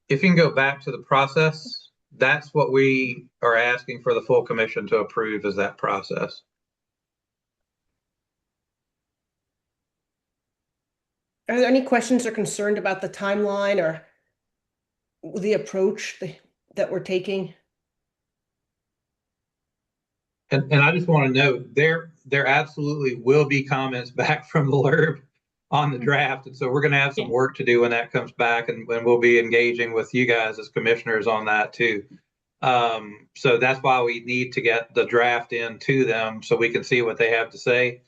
if you can go back to the process, that's what we are asking for the full commission to approve, is that process. Are there any questions or concerned about the timeline or the approach that we're taking? And I just want to note, there absolutely will be comments back from the LURB on the draft. And so we're going to have some work to do when that comes back, and we'll be engaging with you guys as commissioners on that too. So that's why we need to get the draft in to them so we can see what they have to say,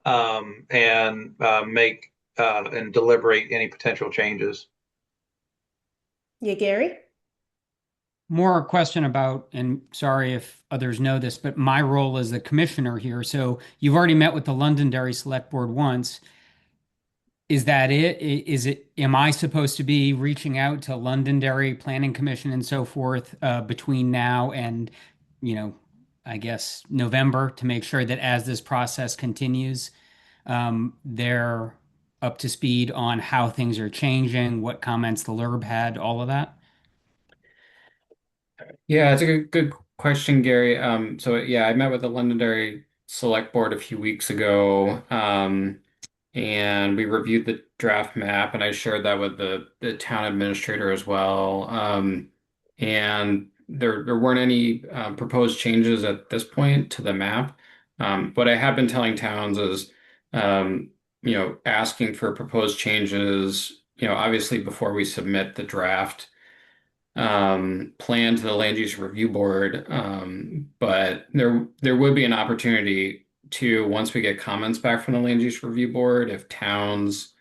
and make and deliberate any potential changes. Yeah, Gary? More a question about, and sorry if others know this, but my role as the commissioner here. So you've already met with the Londonderry Select Board once. Is that it? Am I supposed to be reaching out to Londonderry Planning Commission and so forth between now and, I guess November, to make sure that as this process continues, they're up to speed on how things are changing, what comments the LURB had, all of that? Yeah, it's a good question, Gary. So yeah, I met with the Londonderry Select Board a few weeks ago, and we reviewed the draft map, and I shared that with the town administrator as well. And there weren't any proposed changes at this point to the map. What I have been telling towns is, asking for proposed changes, obviously before we submit the draft plan to the Land Use Review Board. But there would be an opportunity to, once we get comments back from the Land Use Review Board, if towns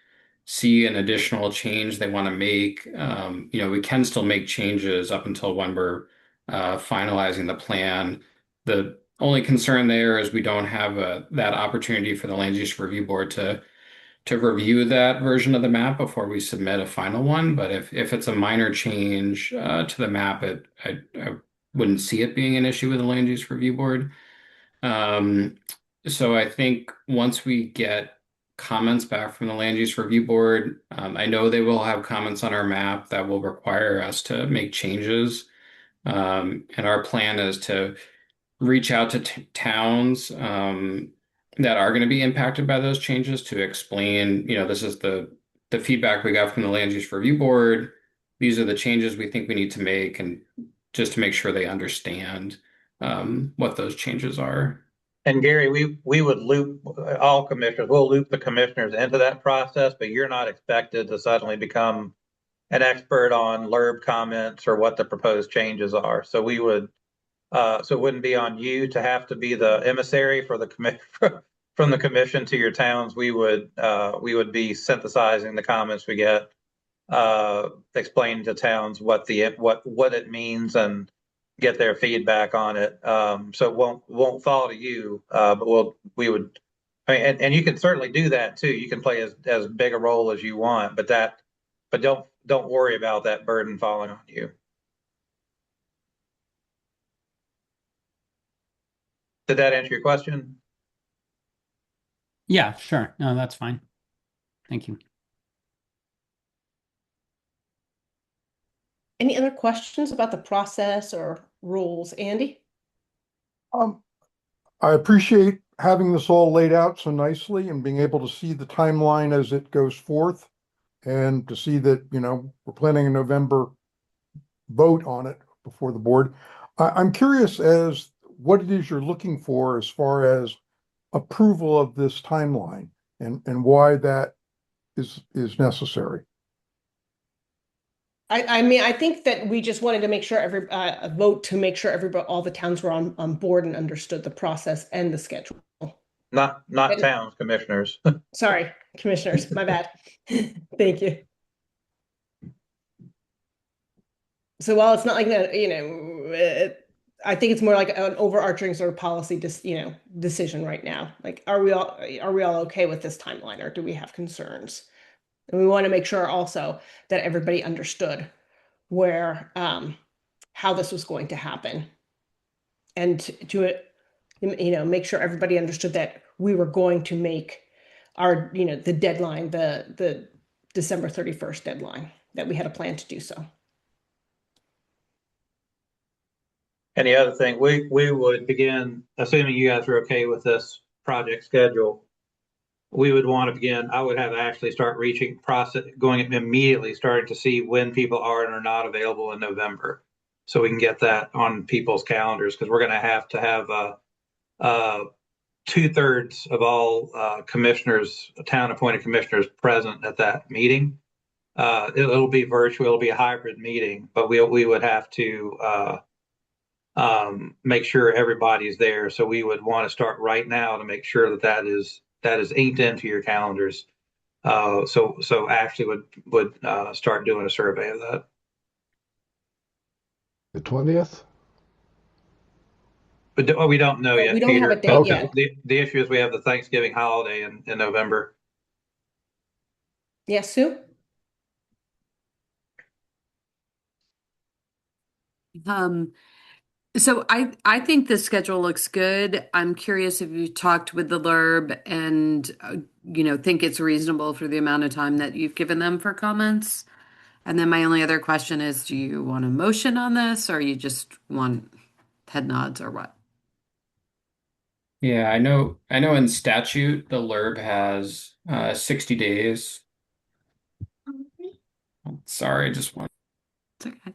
see an additional change they want to make, we can still make changes up until when we're finalizing the plan. The only concern there is we don't have that opportunity for the Land Use Review Board to review that version of the map before we submit a final one. But if it's a minor change to the map, I wouldn't see it being an issue with the Land Use Review Board. So I think once we get comments back from the Land Use Review Board, I know they will have comments on our map that will require us to make changes. And our plan is to reach out to towns that are going to be impacted by those changes to explain, this is the feedback we got from the Land Use Review Board. These are the changes we think we need to make, and just to make sure they understand what those changes are. And Gary, we would loop all commissioners, we'll loop the commissioners into that process, but you're not expected to suddenly become an expert on LURB comments or what the proposed changes are. So we would, so it wouldn't be on you to have to be the emissary for the from the commission to your towns. We would be synthesizing the comments we get, explaining to towns what it means and get their feedback on it. So it won't fall to you, but we would, and you can certainly do that too. You can play as big a role as you want, but don't worry about that burden falling on you. Did that answer your question? Yeah, sure. No, that's fine. Thank you. Any other questions about the process or rules, Andy? I appreciate having this all laid out so nicely and being able to see the timeline as it goes forth, and to see that, we're planning a November vote on it before the board. I'm curious as what it is you're looking for as far as approval of this timeline, and why that is necessary. I mean, I think that we just wanted to make sure a vote to make sure all the towns were on board and understood the process and the schedule. Not towns, commissioners. Sorry, commissioners, my bad. Thank you. So while it's not like that, I think it's more like an overarching sort of policy, decision right now. Like, are we all okay with this timeline, or do we have concerns? And we want to make sure also that everybody understood where, how this was going to happen, and to, make sure everybody understood that we were going to make our, the deadline, the December 31st deadline, that we had a plan to do so. And the other thing, we would begin, assuming you guys are okay with this project schedule, we would want to begin, I would have actually start going immediately, starting to see when people are and are not available in November. So we can get that on people's calendars, because we're going to have 2/3 of all commissioners, town appointed commissioners, present at that meeting. It'll be virtual, it'll be a hybrid meeting, but we would have to make sure everybody's there. So we would want to start right now to make sure that is inked into your calendars. So Ashley would start doing a survey of that. The 20th? But we don't know yet, We don't Peter. have a date yet. The issue is we have the Thanksgiving holiday in November. Yes, Sue? So I think the schedule looks good. I'm curious if you talked with the LURB and think it's reasonable for the amount of time that you've given them for comments. And then my only other question is, do you want a motion on this, or you just want head nods, or what? Yeah, I know in statute the LURB has 60 days. Sorry, just one. It's okay.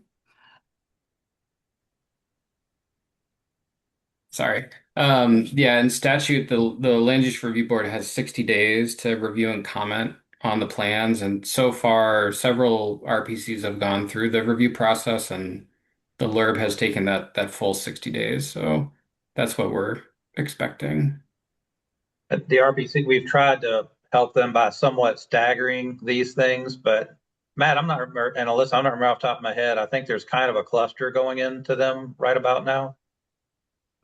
Sorry. Yeah, in statute, the Land Use Review Board has 60 days to review and comment on the plans, and so far several RPCs have gone through the review process, and the LURB has taken that full 60 days. So that's what we're expecting. At the RPC, we've tried to help them by somewhat staggering these things. But Matt, I'm not, and Alyssa, I'm not remember off the top of my head. I think there's kind of a cluster going into them right about now.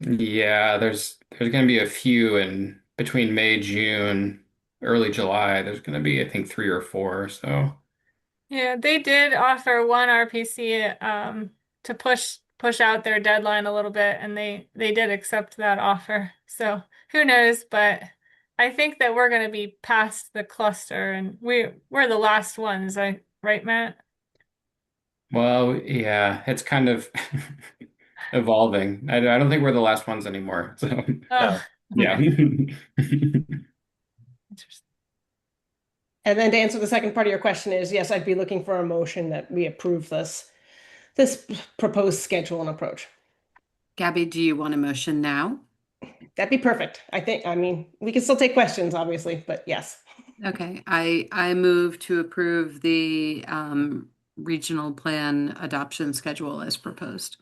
Yeah, there's going to be a few in between May, June, early July. There's going to be, I think, 3 or 4. So Yeah, they did offer one RPC to push out their deadline a little bit, and they did accept that offer. So who knows? But I think that we're going to be past the cluster, and we're the last ones, right, Matt? well, yeah, it's kind of evolving. I don't think we're the last ones anymore. So Oh, yeah. okay. Interesting. And then to answer the second part of your question is, yes, I'd be looking for a motion that we approve this proposed schedule and approach. Gabby, do you want a motion now? That'd be perfect. I mean, we can still take questions, obviously, but yes. Okay, I move to approve the regional plan adoption schedule as proposed.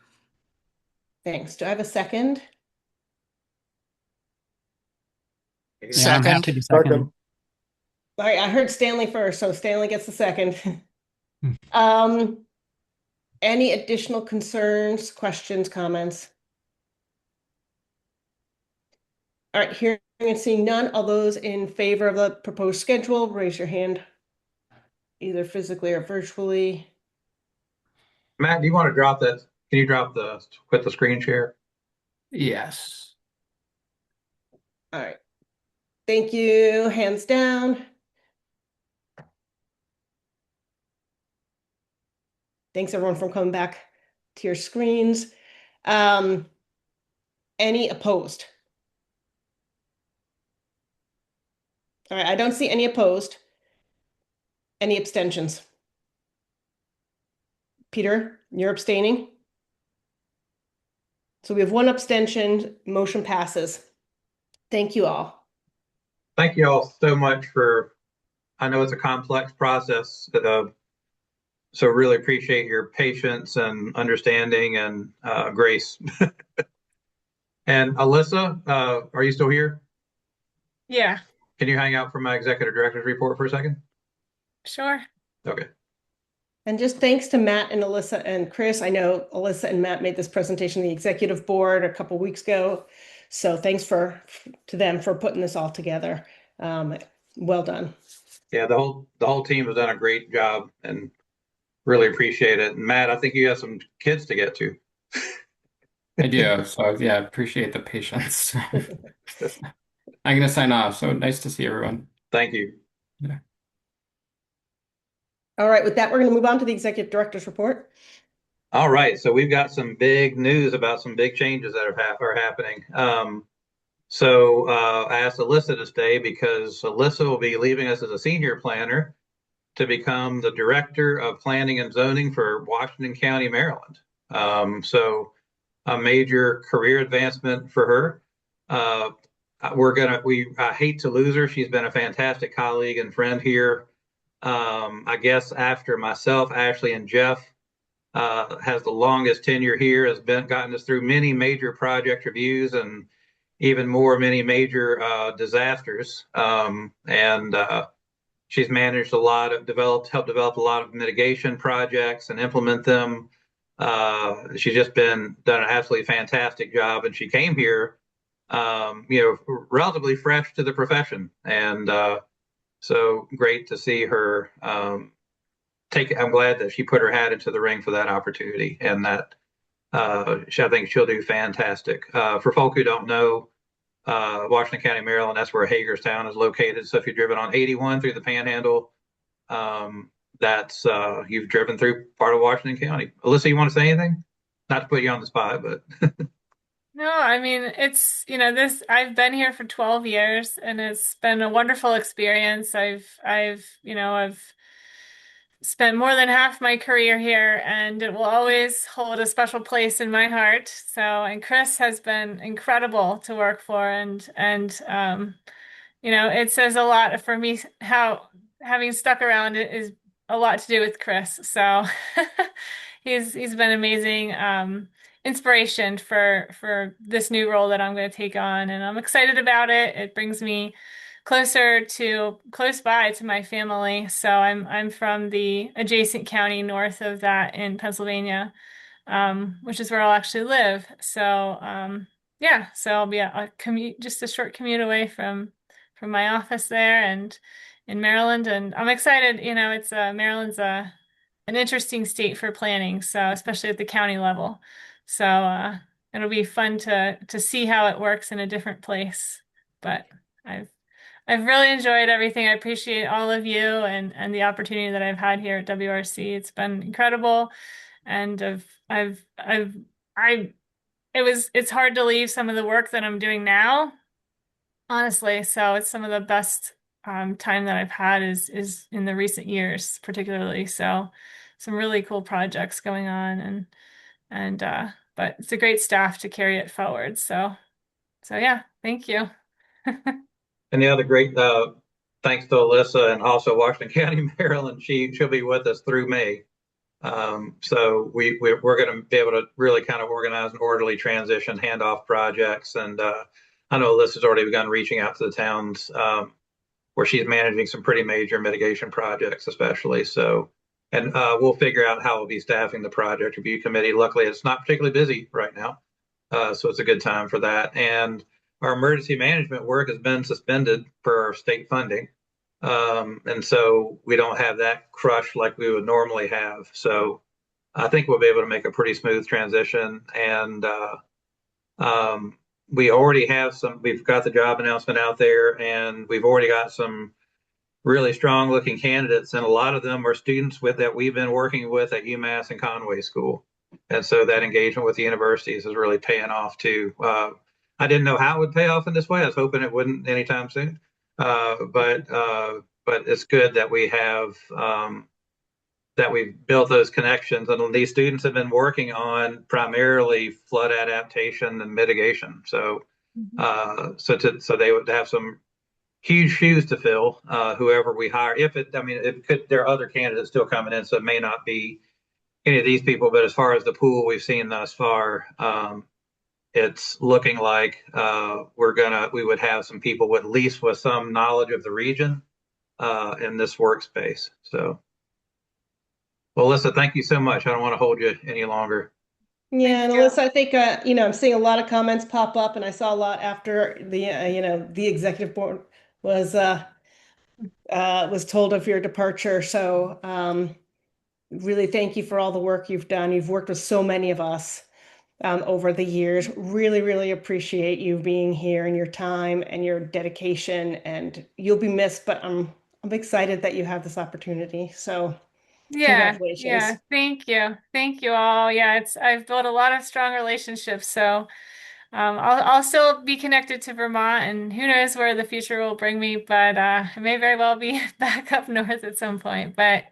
Thanks. Do I have a second? Yeah, I'm happy to second. Second. All right, I heard Stanley first, so Stanley gets the second. Any additional concerns, questions, comments? All right, hearing and seeing none, all those in favor of the proposed schedule, raise your hand, either physically or virtually. Matt, do you want to drop that? Can you quit the screen share? Yes. All right. Thank you. Hands down. Thanks everyone for coming back to your screens. Any opposed? All right, I don't see any opposed. Any abstentions? Peter, you're abstaining? So we have one abstention, motion passes. Thank you all. Thank you all so much I know it's a complex process, so really appreciate your patience and understanding and grace. And Alyssa, are you still here? Yeah, Can you hang out for my executive director's report for a second? sure. Okay. And just thanks to Matt and Alyssa and Chris. I know Alyssa and Matt made this presentation to the executive board a couple weeks ago. So thanks to them for putting this all together. Well done. Yeah, the whole team has done a great job and really appreciate it. And Matt, I think you have some kids to get to. I do. So yeah, appreciate the patience. I'm gonna sign off. So nice to see everyone. Thank you. Yeah. All right, with that, we're going to move on to the executive director's report. All right, so we've got some big news about some big changes that are happening. So I asked Alyssa to stay because Alyssa will be leaving us as a senior planner to become the director of planning and zoning for Washington County, Maryland. So a major career advancement for her. I hate to lose her. She's been a fantastic colleague and friend here. I guess after myself, Ashley, and Jeff, has the longest tenure here, has gotten us through many major project reviews and even more many major disasters. And she's managed helped develop a lot of mitigation projects and implement them. She's just done an absolutely fantastic job, and she came here, relatively fresh to the profession, and so great to see her I'm glad that she put her hat into the ring for that opportunity, and that I think she'll do fantastic. For folk who don't know, Washington County, Maryland, that's where Hagerstown is located. So if you've driven on 81 through the Panhandle, you've driven through part of Washington County. Alyssa, you want to say anything? Not to put you on the spot, but No, I mean, I've been here for 12 years and it's been a wonderful experience. I've spent more than half my career here and it will always hold a special place in my heart. So, and Chris has been incredible to work for it says a lot for me how having stuck around it is a lot to do with Chris. So he's been amazing. Inspiration for this new role that I'm going to take on, and I'm excited about it. It brings me close by to my family. So I'm from the adjacent county north of that in Pennsylvania, which is where I'll actually live. So yeah, so I'll be a commute, just a short commute away from my office there and in Maryland, and I'm excited. It's Maryland's an interesting state for planning, so especially at the county level. So it'll be fun to see how it works in a different place. But I've I've really enjoyed everything. I appreciate all of you and the opportunity that I've had here at WRC. It's been incredible, and it's hard to leave some of the work that I'm doing now, honestly. So it's some of the best time that I've had is in the recent years, particularly. So some really cool projects going on, and but it's a great staff to carry it forward. So yeah, thank you. And the other great thanks to Alyssa and also Washington County, Maryland. She'll be with us through May. So we're going to be able to really kind of organize an orderly transition, handoff projects. And I know Alyssa's already begun reaching out to the towns where she's managing some pretty major mitigation projects, especially. So, and we'll figure out how we'll be staffing the project review committee. Luckily, it's not particularly busy right now. So it's a good time for that. And our emergency management work has been suspended for our state funding. And so we don't have that crush like we would normally have. So I think we'll be able to make a pretty smooth transition. And we already have we've got the job announcement out there, and we've already got some really strong looking candidates. And a lot of them are students that we've been working with at UMass and Conway School. And so that engagement with the universities is really paying off too. I didn't know how it would pay off in this way. I was hoping it wouldn't anytime soon. But it's good that we have that we've built those connections, and these students have been working on primarily flood adaptation and mitigation. So so they would have some huge shoes to fill. Whoever we hire, there are other candidates still coming in, so it may not be any of these people. But as far as the pool we've seen thus far, it's looking like we would have some people at least with some knowledge of the region in this workspace. So, well, Alyssa, thank you so much. I don't want to hold you any longer. Yeah, and Alyssa, I think I'm seeing a lot of comments pop up, and I saw a lot after the the executive board was told of your departure. So really thank you for all the work you've done. You've worked with so many of us over the years. Really, really appreciate you being here and your time and your dedication. And you'll be missed, but I'm excited that you have this opportunity. So congratulations. Yeah, thank you all. Yeah, I've built a lot of strong relationships. So I'll still be connected to Vermont, and who knows where the future will bring me. But I may very well be back up north at some point. But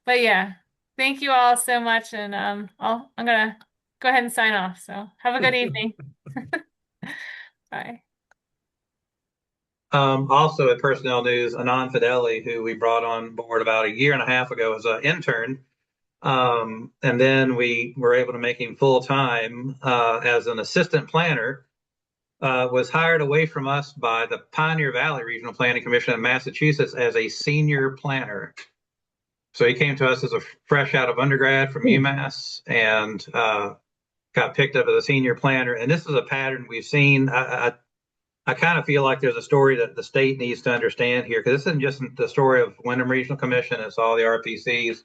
yeah, thank you all so much, and I'm gonna go ahead and sign off. So have a good evening. Bye. Also in personnel news, Anand Fideli, who we brought on board about a year and a half ago as an intern. And then we were able to make him full time as an assistant planner, was hired away from us by the Pioneer Valley Regional Planning Commission in Massachusetts as a senior planner. So he came to us as a fresh out of undergrad from UMass and got picked up as a senior planner. And this is a pattern we've seen. I kind of feel like there's a story that the state needs to understand here, because this isn't just the story of Windham Regional Commission, it's all the RPCs,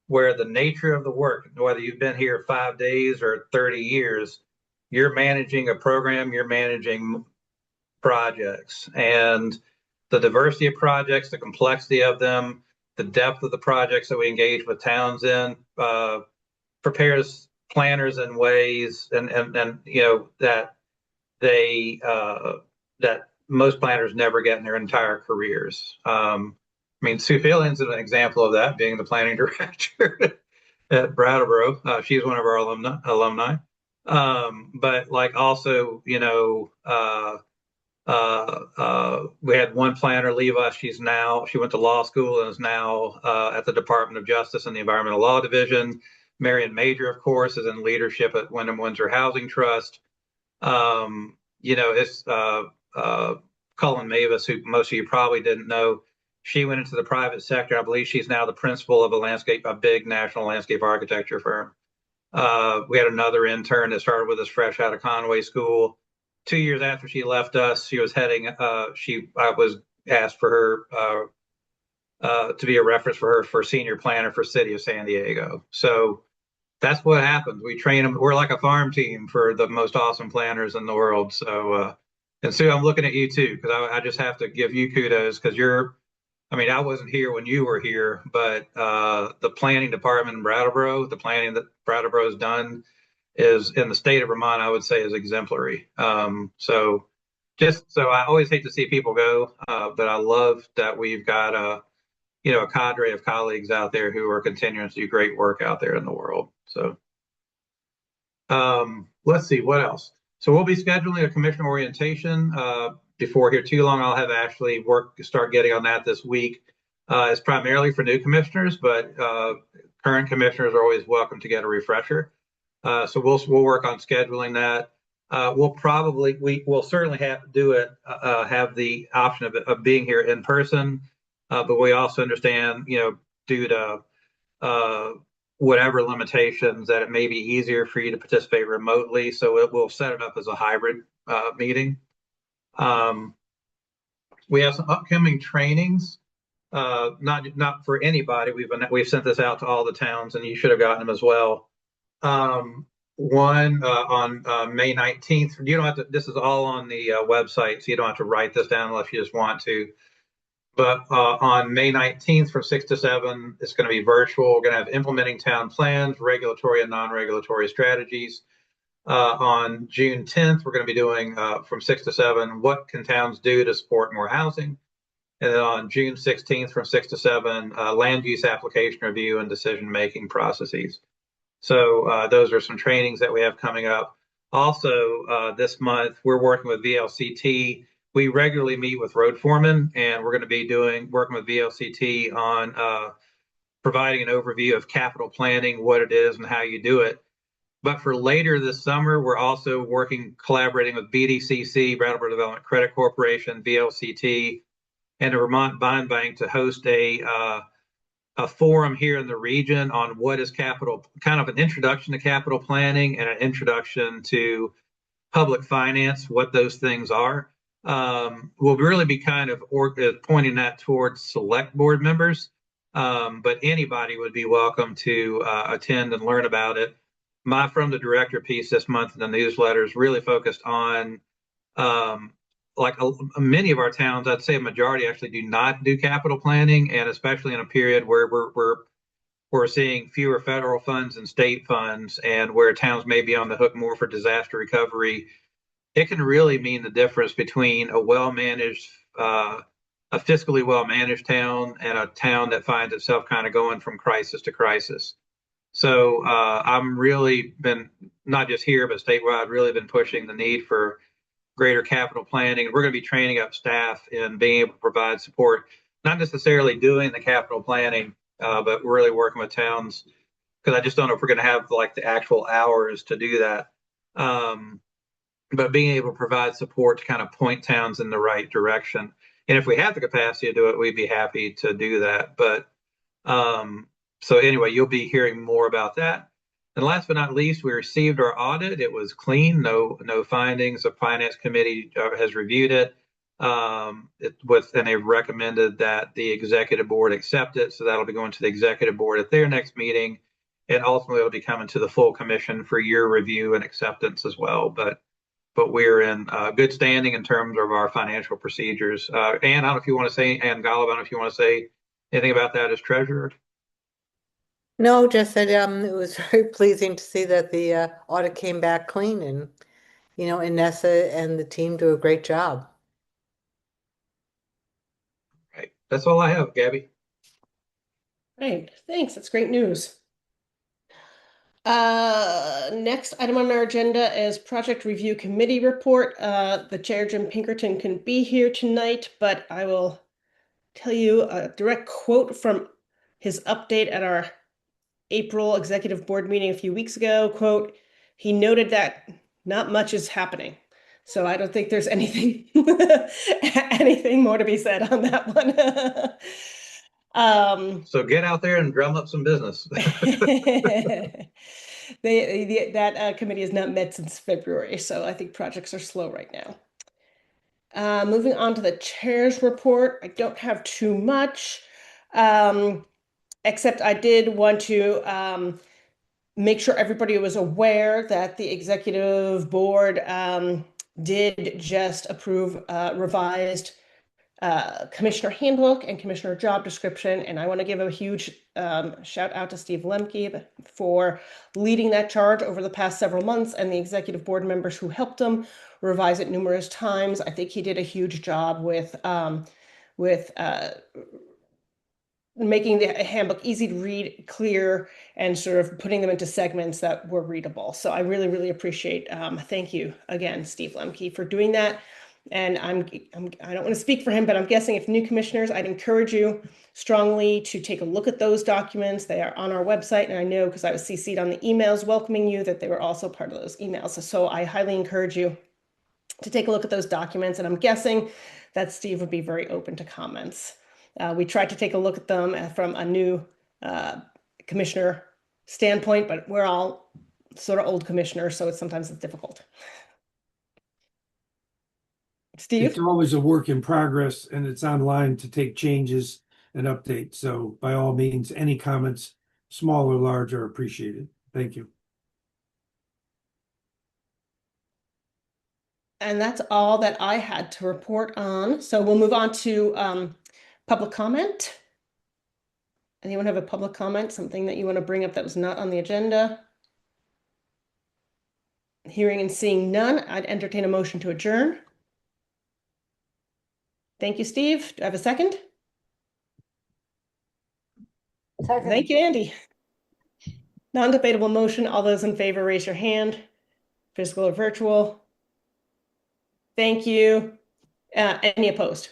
where the nature of the work, whether you've been here 5 days or 30 years, you're managing a program, you're managing projects, and the diversity of projects, the complexity of them, the depth of the projects that we engage with towns in, prepares planners in ways and that that most planners never get in their entire careers. Sue Fillion's an example of that, being the planning director at Brattleboro. She's one of our alumni. But like also, we had one planner leave us. She went to law school and is now at the Department of Justice in the Environmental Law Division. Marion Major, of course, is in leadership at Windham Windsor Housing Trust. It's Cullen Mavis, who most of you probably didn't know. She went into the private sector. I believe she's now the principal of a big national landscape architecture firm. We had another intern that started with us fresh out of Conway School. 2 years after she left us, she was heading. I was asked for her to be a reference for her for senior planner for City of San Diego. So that's what happens. We train them. We're like a farm team for the most awesome planners in the world. So, and Sue, I'm looking at you too, because I just have to give you kudos because I wasn't here when you were here, but the planning department in Brattleboro, the planning that Brattleboro has done is in the state of Vermont, I would say is exemplary. So I always hate to see people go, but I love that we've got a cadre of colleagues out there who are continuing to do great work out there in the world. So let's see what else. So we'll be scheduling a commissioner orientation before here too long. I'll have Ashley start getting on that this week. It's primarily for new commissioners, but current commissioners are always welcome to get a refresher. So we'll work on scheduling that. We'll certainly have the option of being here in person, but we also understand, due to whatever limitations, that it may be easier for you to participate remotely. So we'll set it up as a hybrid meeting. We have some upcoming trainings, not for anybody. We've sent this out to all the towns, and you should have gotten them as well. One on May 19th. You don't have to. This is all on the website, so you don't have to write this down unless you just want to. But on May 19th from 6 to 7, it's going to be virtual. We're going to have implementing town plans, regulatory and non-regulatory strategies. On June 10th, we're going to be doing from 6 to 7, what can towns do to support more housing? And then on June 16th from 6 to 7, land use application review and decision-making processes. So those are some trainings that we have coming up. Also, this month, we're working with VLCT. We regularly meet with road foremen, and we're going to be working with VLCT on providing an overview of capital planning, what it is and how you do it. But for later this summer, we're also collaborating with BDCC, Brattleboro Development Credit Corporation, VLCT, and the Vermont Bond Bank to host a forum here in the region on what is capital, kind of an introduction to capital planning and an introduction to public finance, what those things are. We'll really be kind of pointing that towards select board members, but anybody would be welcome to attend and learn about it. My From the Director piece this month in the newsletter is really focused on many of our towns. I'd say a majority actually do not do capital planning, and especially in a period where we're seeing fewer federal funds and state funds, and where towns may be on the hook more for disaster recovery. It can really mean the difference between a well-managed, a fiscally well-managed town and a town that finds itself kind of going from crisis to crisis. So I'm really been, not just here, but statewide, really been pushing the need for greater capital planning. We're going to be training up staff in being able to provide support, not necessarily doing the capital planning, but really working with towns, because I just don't know if we're going to have like the actual hours to do that. But being able to provide support to kind of point towns in the right direction. And if we have the capacity to do it, we'd be happy to do that. But so anyway, you'll be hearing more about that. And last but not least, we received our audit. It was clean, no findings. The finance committee has reviewed it, and they've recommended that the executive board accept it. So that'll be going to the executive board at their next meeting, and ultimately it'll be coming to the full commission for your review and acceptance as well. But we're in good standing in terms of our financial procedures. Ann, I don't know if you want to say, Ann Golub, I don't know if you want to say anything about that as treasurer. No, just that it was very pleasing to see that the audit came back clean, and Inessa and the team do a great job. Right. That's all I have, Gabby. Right. Thanks. That's great news. Next item on our agenda is Project Review Committee report. The chair, Jim Pinkerton, couldn't be here tonight, but I will tell you a direct quote from his update at our April executive board meeting a few weeks ago. Quote, he noted that not much is happening. So I don't think there's anything anything more to be said on that one. So get out there and drum up some business. That committee has not met since February, so I think projects are slow right now. Moving on to the chair's report, I don't have too much, except I did want to make sure everybody was aware that the executive board did just approve revised commissioner handbook and commissioner job description. And I want to give a huge shout out to Steve Lemke for leading that charge over the past several months, and the executive board members who helped him revise it numerous times. I think he did a huge job with making the handbook easy to read, clear, and sort of putting them into segments that were readable. So I really, really appreciate, thank you again, Steve Lemke, for doing that. And I don't want to speak for him, but I'm guessing if new commissioners, I'd encourage you strongly to take a look at those documents. They are on our website, and I know because I was CC'd on the emails welcoming you that they were also part of those emails. So I highly encourage you to take a look at those documents, and I'm guessing that Steve would be very open to comments. We tried to take a look at them from a new commissioner standpoint, but we're all sort of old commissioners, so sometimes it's difficult. Steve? It's always a work in progress, and it's online to take changes and updates. So by all means, any comments, small or large, are appreciated. Thank you. And that's all that I had to report on. So we'll move on to public comment. Anyone have a public comment, something that you want to bring up that was not on the agenda? Hearing and seeing none, I'd entertain a motion to adjourn. Thank you, Steve. Do I have a second? Second. Thank you, Andy. Non-debatable motion. All those in favor, raise your hand. Physical or virtual? Thank you. Any opposed?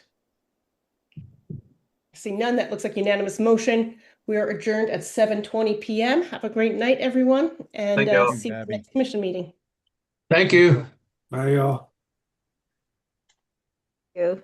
Seeing none, that looks like unanimous motion. We are adjourned at 7:20 p.m. Have a great night, everyone, and Thank y'all. see you at the next commission meeting. Thank you. Bye, y'all. You.